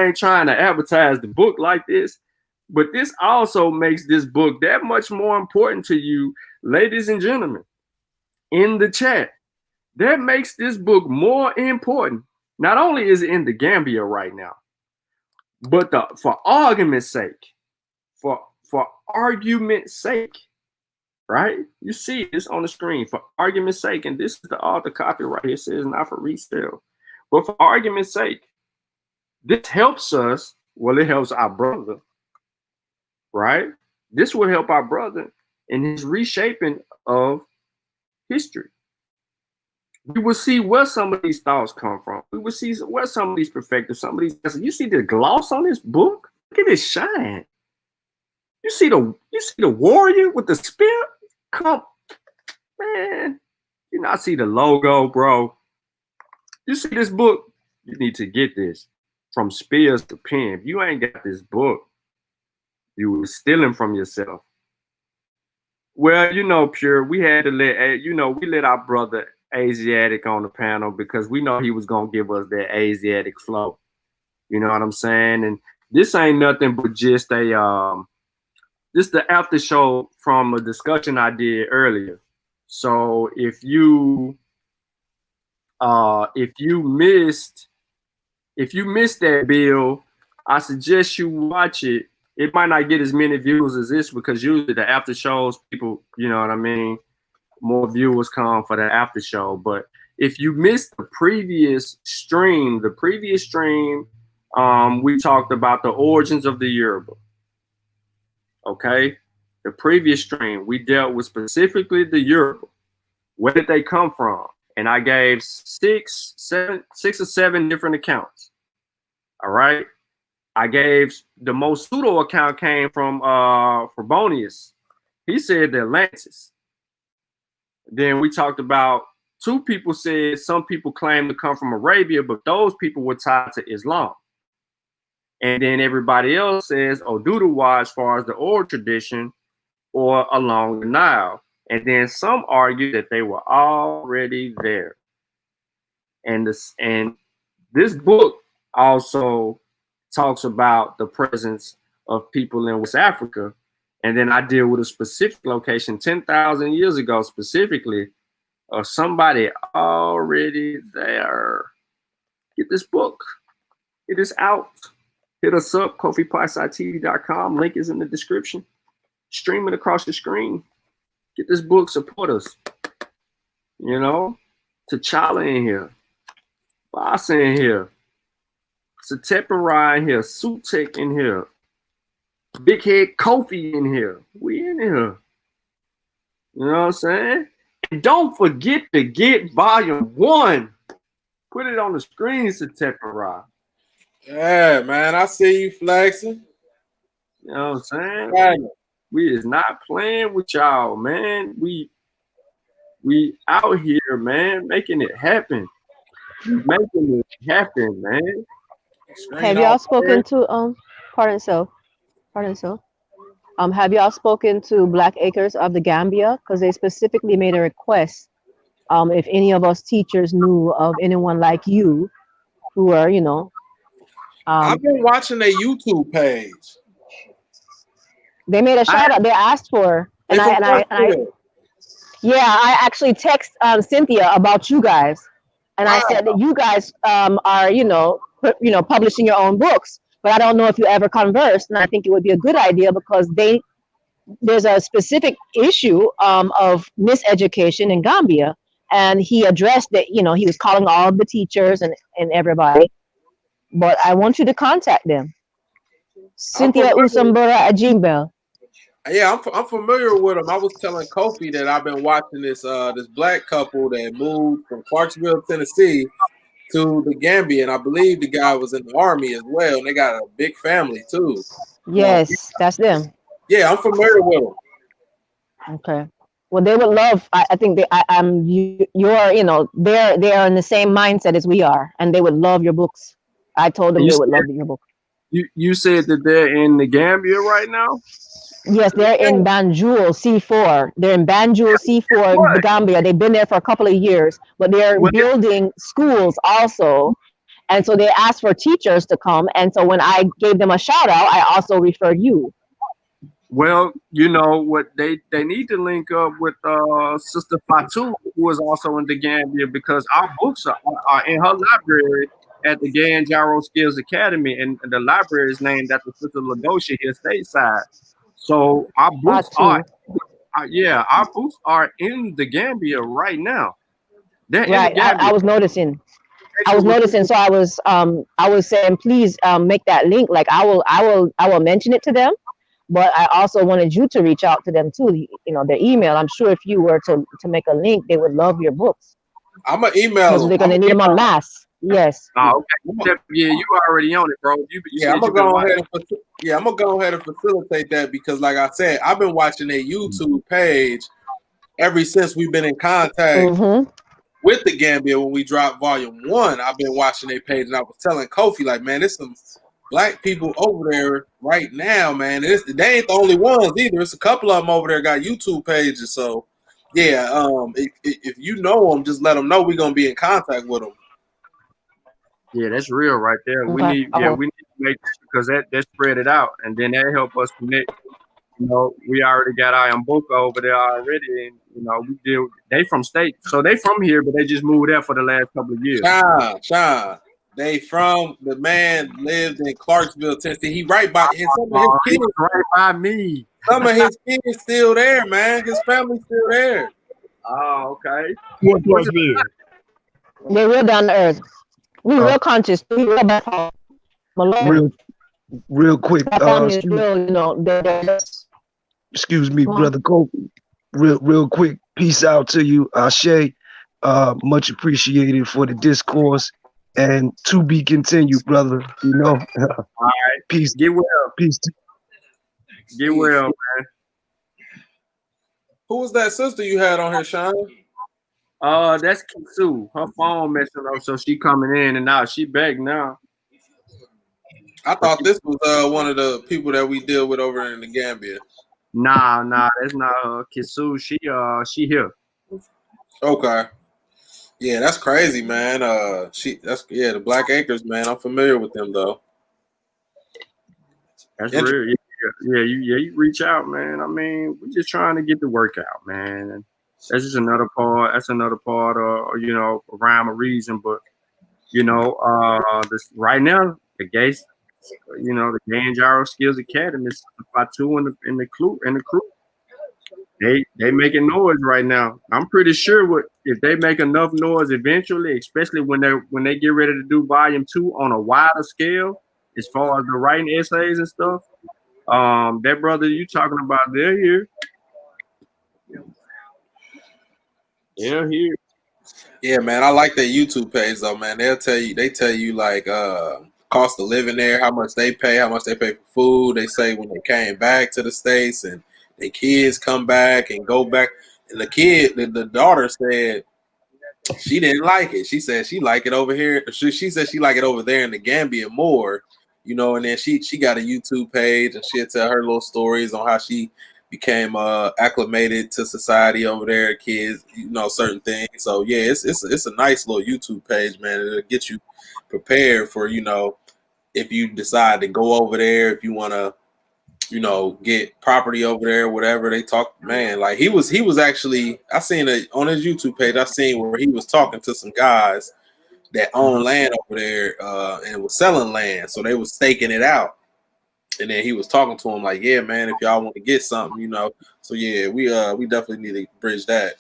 ain't trying to advertise the book like this, but this also makes this book that much more important to you, ladies and gentlemen, in the chat. That makes this book more important. Not only is it in the Gambia right now, but for argument's sake, for argument's sake, right? You see this on the screen, for argument's sake, and this is the author copy right here. It says not for resale, but for argument's sake, this helps us. Well, it helps our brother, right? This will help our brother in his reshaping of history. We will see where some of these thoughts come from. We will see where some of these perspectives, some of these. You see the gloss on this book? Look at this shine. You see the warrior with the spear? Come, man. You not see the logo, bro. You see this book? You need to get this. From spears to pen. If you ain't got this book, you were stealing from yourself. Well, you know, Pure, we had to we let our brother Asiatic on the panel because we know he was gonna give us that Asiatic flow. You know what I'm saying? And this ain't nothing but just the after show from a discussion I did earlier. So if you missed that bill, I suggest you watch it. It might not get as many views as this because usually the after shows, people, you know what I mean, more viewers come for the after show. But if you missed the previous stream, we talked about the origins of the Yoruba. Okay, the previous stream we dealt with specifically the Yoruba. Where did they come from? And I gave six or seven different accounts. All right. I gave the most pseudo account came from Frobonius. He said the Atlantis. Then we talked about two people said some people claim to come from Arabia, but those people were tied to Islam. And then everybody else says Oduduwa as far as the oral tradition or along the Nile. And then some argue that they were already there. And this book also talks about the presence of people in West Africa. And then I deal with a specific location 10,000 years ago, specifically, of somebody already there. Get this book. It is out. Hit us up, KofiPiesie.com. Link is in the description. Stream it across the screen. Get this book. Support us. You know, T'Challa in here. Boss in here. Satepara in here. Sutek in here. Big Head Kofi in here. We in here. You know what I'm saying? And don't forget to get volume 1. Put it on the screen, Satepara. Yeah, man. I see you flexing. You know what I'm saying? Right. We is not playing with y'all, man. We out here, man, making it happen. Making it happen, man. Have y'all spoken to pardon so have y'all spoken to Black Acres of the Gambia? Because they specifically made a request if any of us teachers knew of anyone like you who are, you know, I've been watching their YouTube page. they made a shout out. They asked for, and I actually text Cynthia about you guys, and I said that you guys are, you know, publishing your own books, but I don't know if you ever conversed, and I think it would be a good idea because there's a specific issue of miseducation in Gambia, and he addressed that. You know, he was calling all the teachers and everybody, but I want you to contact them. Cynthia Usambura Ajimbel. Yeah, I'm familiar with him. I was telling Kofi that I've been watching this black couple that moved from Clarksville, Tennessee to the Gambia, and I believe the guy was in the army as well, and they got a big family too. Yes, that's them. Yeah, I'm familiar with them. Okay. Well, they would love. I think you're, you know, they are in the same mindset as we are, and they would love your books. I told them they would love your book. You said that they're in the Gambia right now? Yes, they're in Banjul C4. They're in Banjul C4, the Gambia. They've been there for a couple of years, but they're building schools also. And so they asked for teachers to come. And so when I gave them a shout out, I also referred you. Well, you know what, they need to link up with Sister Fatu, who is also in the Gambia, because our books are in her library at the Ganjaro Skills Academy, and the library is named after Sister Ladosha here stateside. So our books our books are in the Gambia right now. They're in the Gambia. I was noticing. So I was saying, please make that link. Like I will mention it to them, but I also wanted you to reach out to them too. You know, their email. I'm sure if you were to make a link, they would love your books. I'm gonna email because they're gonna need them en masse. Yes. Oh, okay. Yeah, you already on it, bro. I'm gonna go ahead and facilitate that, because, like I said, I've been watching their YouTube page ever since we've been in contact with the Gambia. When we dropped volume 1, I've been watching their page, and I was telling Kofi, like, man, there's some black people over there right now, man. They ain't the only ones either. It's a couple of them over there got YouTube pages. So, yeah, if you know them, just let them know we're gonna be in contact with them. Yeah, that's real right there. We need to make this, because that spread it out, and then that help us connect. You know, we already got our Mboka over there already, and you know, they from state, so they from here, but they just moved there for the last couple of years. Sean, the man lived in Clarksville, Tennessee. He right by some of his kids right by me. Some of his kids still there, man. His family's still there. Oh, okay. What Clarksville? They're real down to earth. We real conscious. We real back home. Real quick. Excuse me, brother Kofi. Real quick. Peace out to you, Ashe. Much appreciated for the discourse, and to be continued, brother. You know. All right. Peace. Get well. Peace. Get well, man. Who was that sister you had on here, Sean? That's Kisu. Her phone messing up, so she coming in and out. She back now. I thought this was one of the people that we deal with over in the Gambia. Nah, that's not her. Kisu, she here. Okay. Yeah, that's crazy, man. The Black Acres, man. I'm familiar with them though. That's real. You reach out, man. I mean, we're just trying to get the work out, man. And that's just another part. That's another part of, you know, a rhyme or reason. But, you know, this right now, the gays, you know, the Gay and Gyro Skills Academy is Fatu in the crew. They making noise right now. I'm pretty sure if they make enough noise eventually, especially when they get ready to do volume 2 on a wider scale, as far as the writing essays and stuff. That brother you talking about, they're here. They're here. Yeah, man. I like their YouTube page though, man. They tell you like cost of living there, how much they pay for food. They say when they came back to the States and their kids come back and go back. And the daughter said she didn't like it. She said she like it over here. She said she like it over there in the Gambia more, you know. And then she got a YouTube page and she'll tell her little stories on how she became acclimated to society over there, kids, you know, certain things. So yeah, it's a nice little YouTube page, man. It'll get you prepared for, you know, if you decide to go over there, if you want to, you know, get property over there, whatever. They talk, man, like he was actually, I seen it on his YouTube page. I seen where he was talking to some guys that own land over there and was selling land, so they was staking it out. And then he was talking to him like, yeah, man, if y'all want to get something, you know. So yeah, we definitely need to bridge that.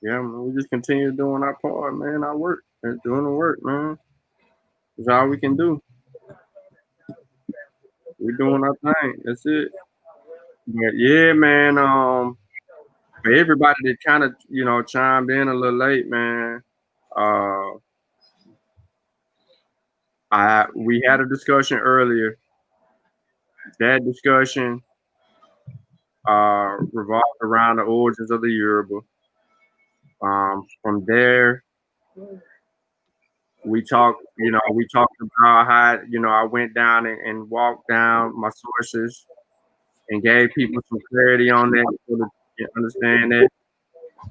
Yeah, man, we just continue doing our part, man. Our work, and doing the work, man. That's all we can do. We're doing our thing. That's it. But yeah, man. For everybody that kind of, you know, chimed in a little late, man. We had a discussion earlier. That discussion revolved around the origins of the Yoruba. From there, we talked about how, you know, I went down and walked down my sources and gave people some clarity on that so that they can understand that.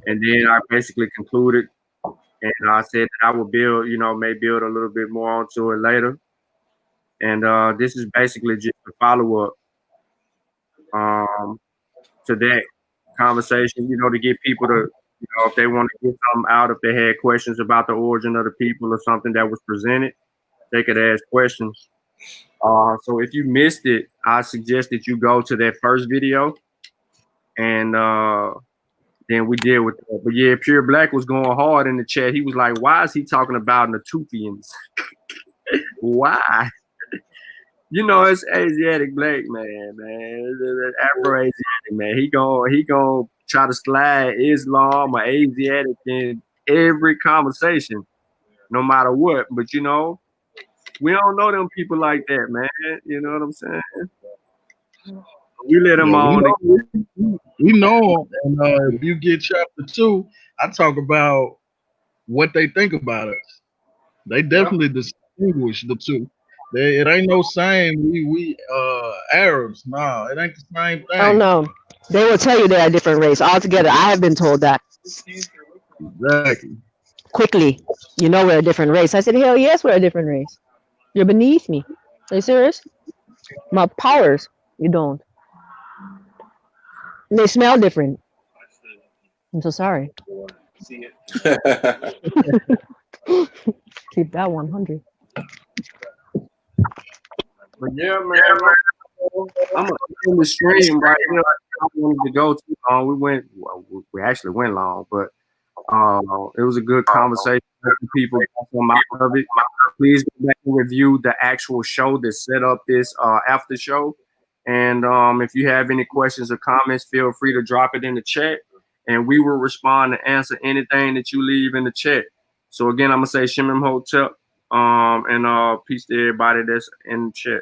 And then I basically concluded, and I said that I would build, you know, may build a little bit more onto it later. And this is basically just a follow up to that conversation, you know, to get people to, you know, if they want to get something out, if they had questions about the origin of the people or something that was presented, they could ask questions. So if you missed it, I suggest that you go to that first video and then we deal with that. But yeah, Pure Black was going hard in the chat. He was like, why is he talking about Natufians? Why? You know, it's Asiatic black man. Afro-Asiatic man. He gonna try to slide Islam or Asiatic in every conversation, no matter what. But you know, we don't know them people like that, man. You know what I'm saying? We let them on. We know them. And if you get chapter 2, I talk about what they think about us. They definitely distinguish the two. It ain't no saying we Arabs. No, it ain't the same thing. Oh no, they will tell you they are a different race altogether. I have been told that Exactly. quickly. You know we're a different race. I said, hell yes, we're a different race. You're beneath me. Are you serious? My powers, you don't. And they smell different. I'm so sorry. Keep that 100. But yeah, man, I'm in the stream right now. I wanted to go too long. We actually went long, but it was a good conversation with people from out of it. Please go back and review the actual show that set up this after show. And if you have any questions or comments, feel free to drop it in the chat, and we will respond and answer anything that you leave in the chat. So again, I'm gonna say Shimim Hotep, and peace to everybody that's in the chat.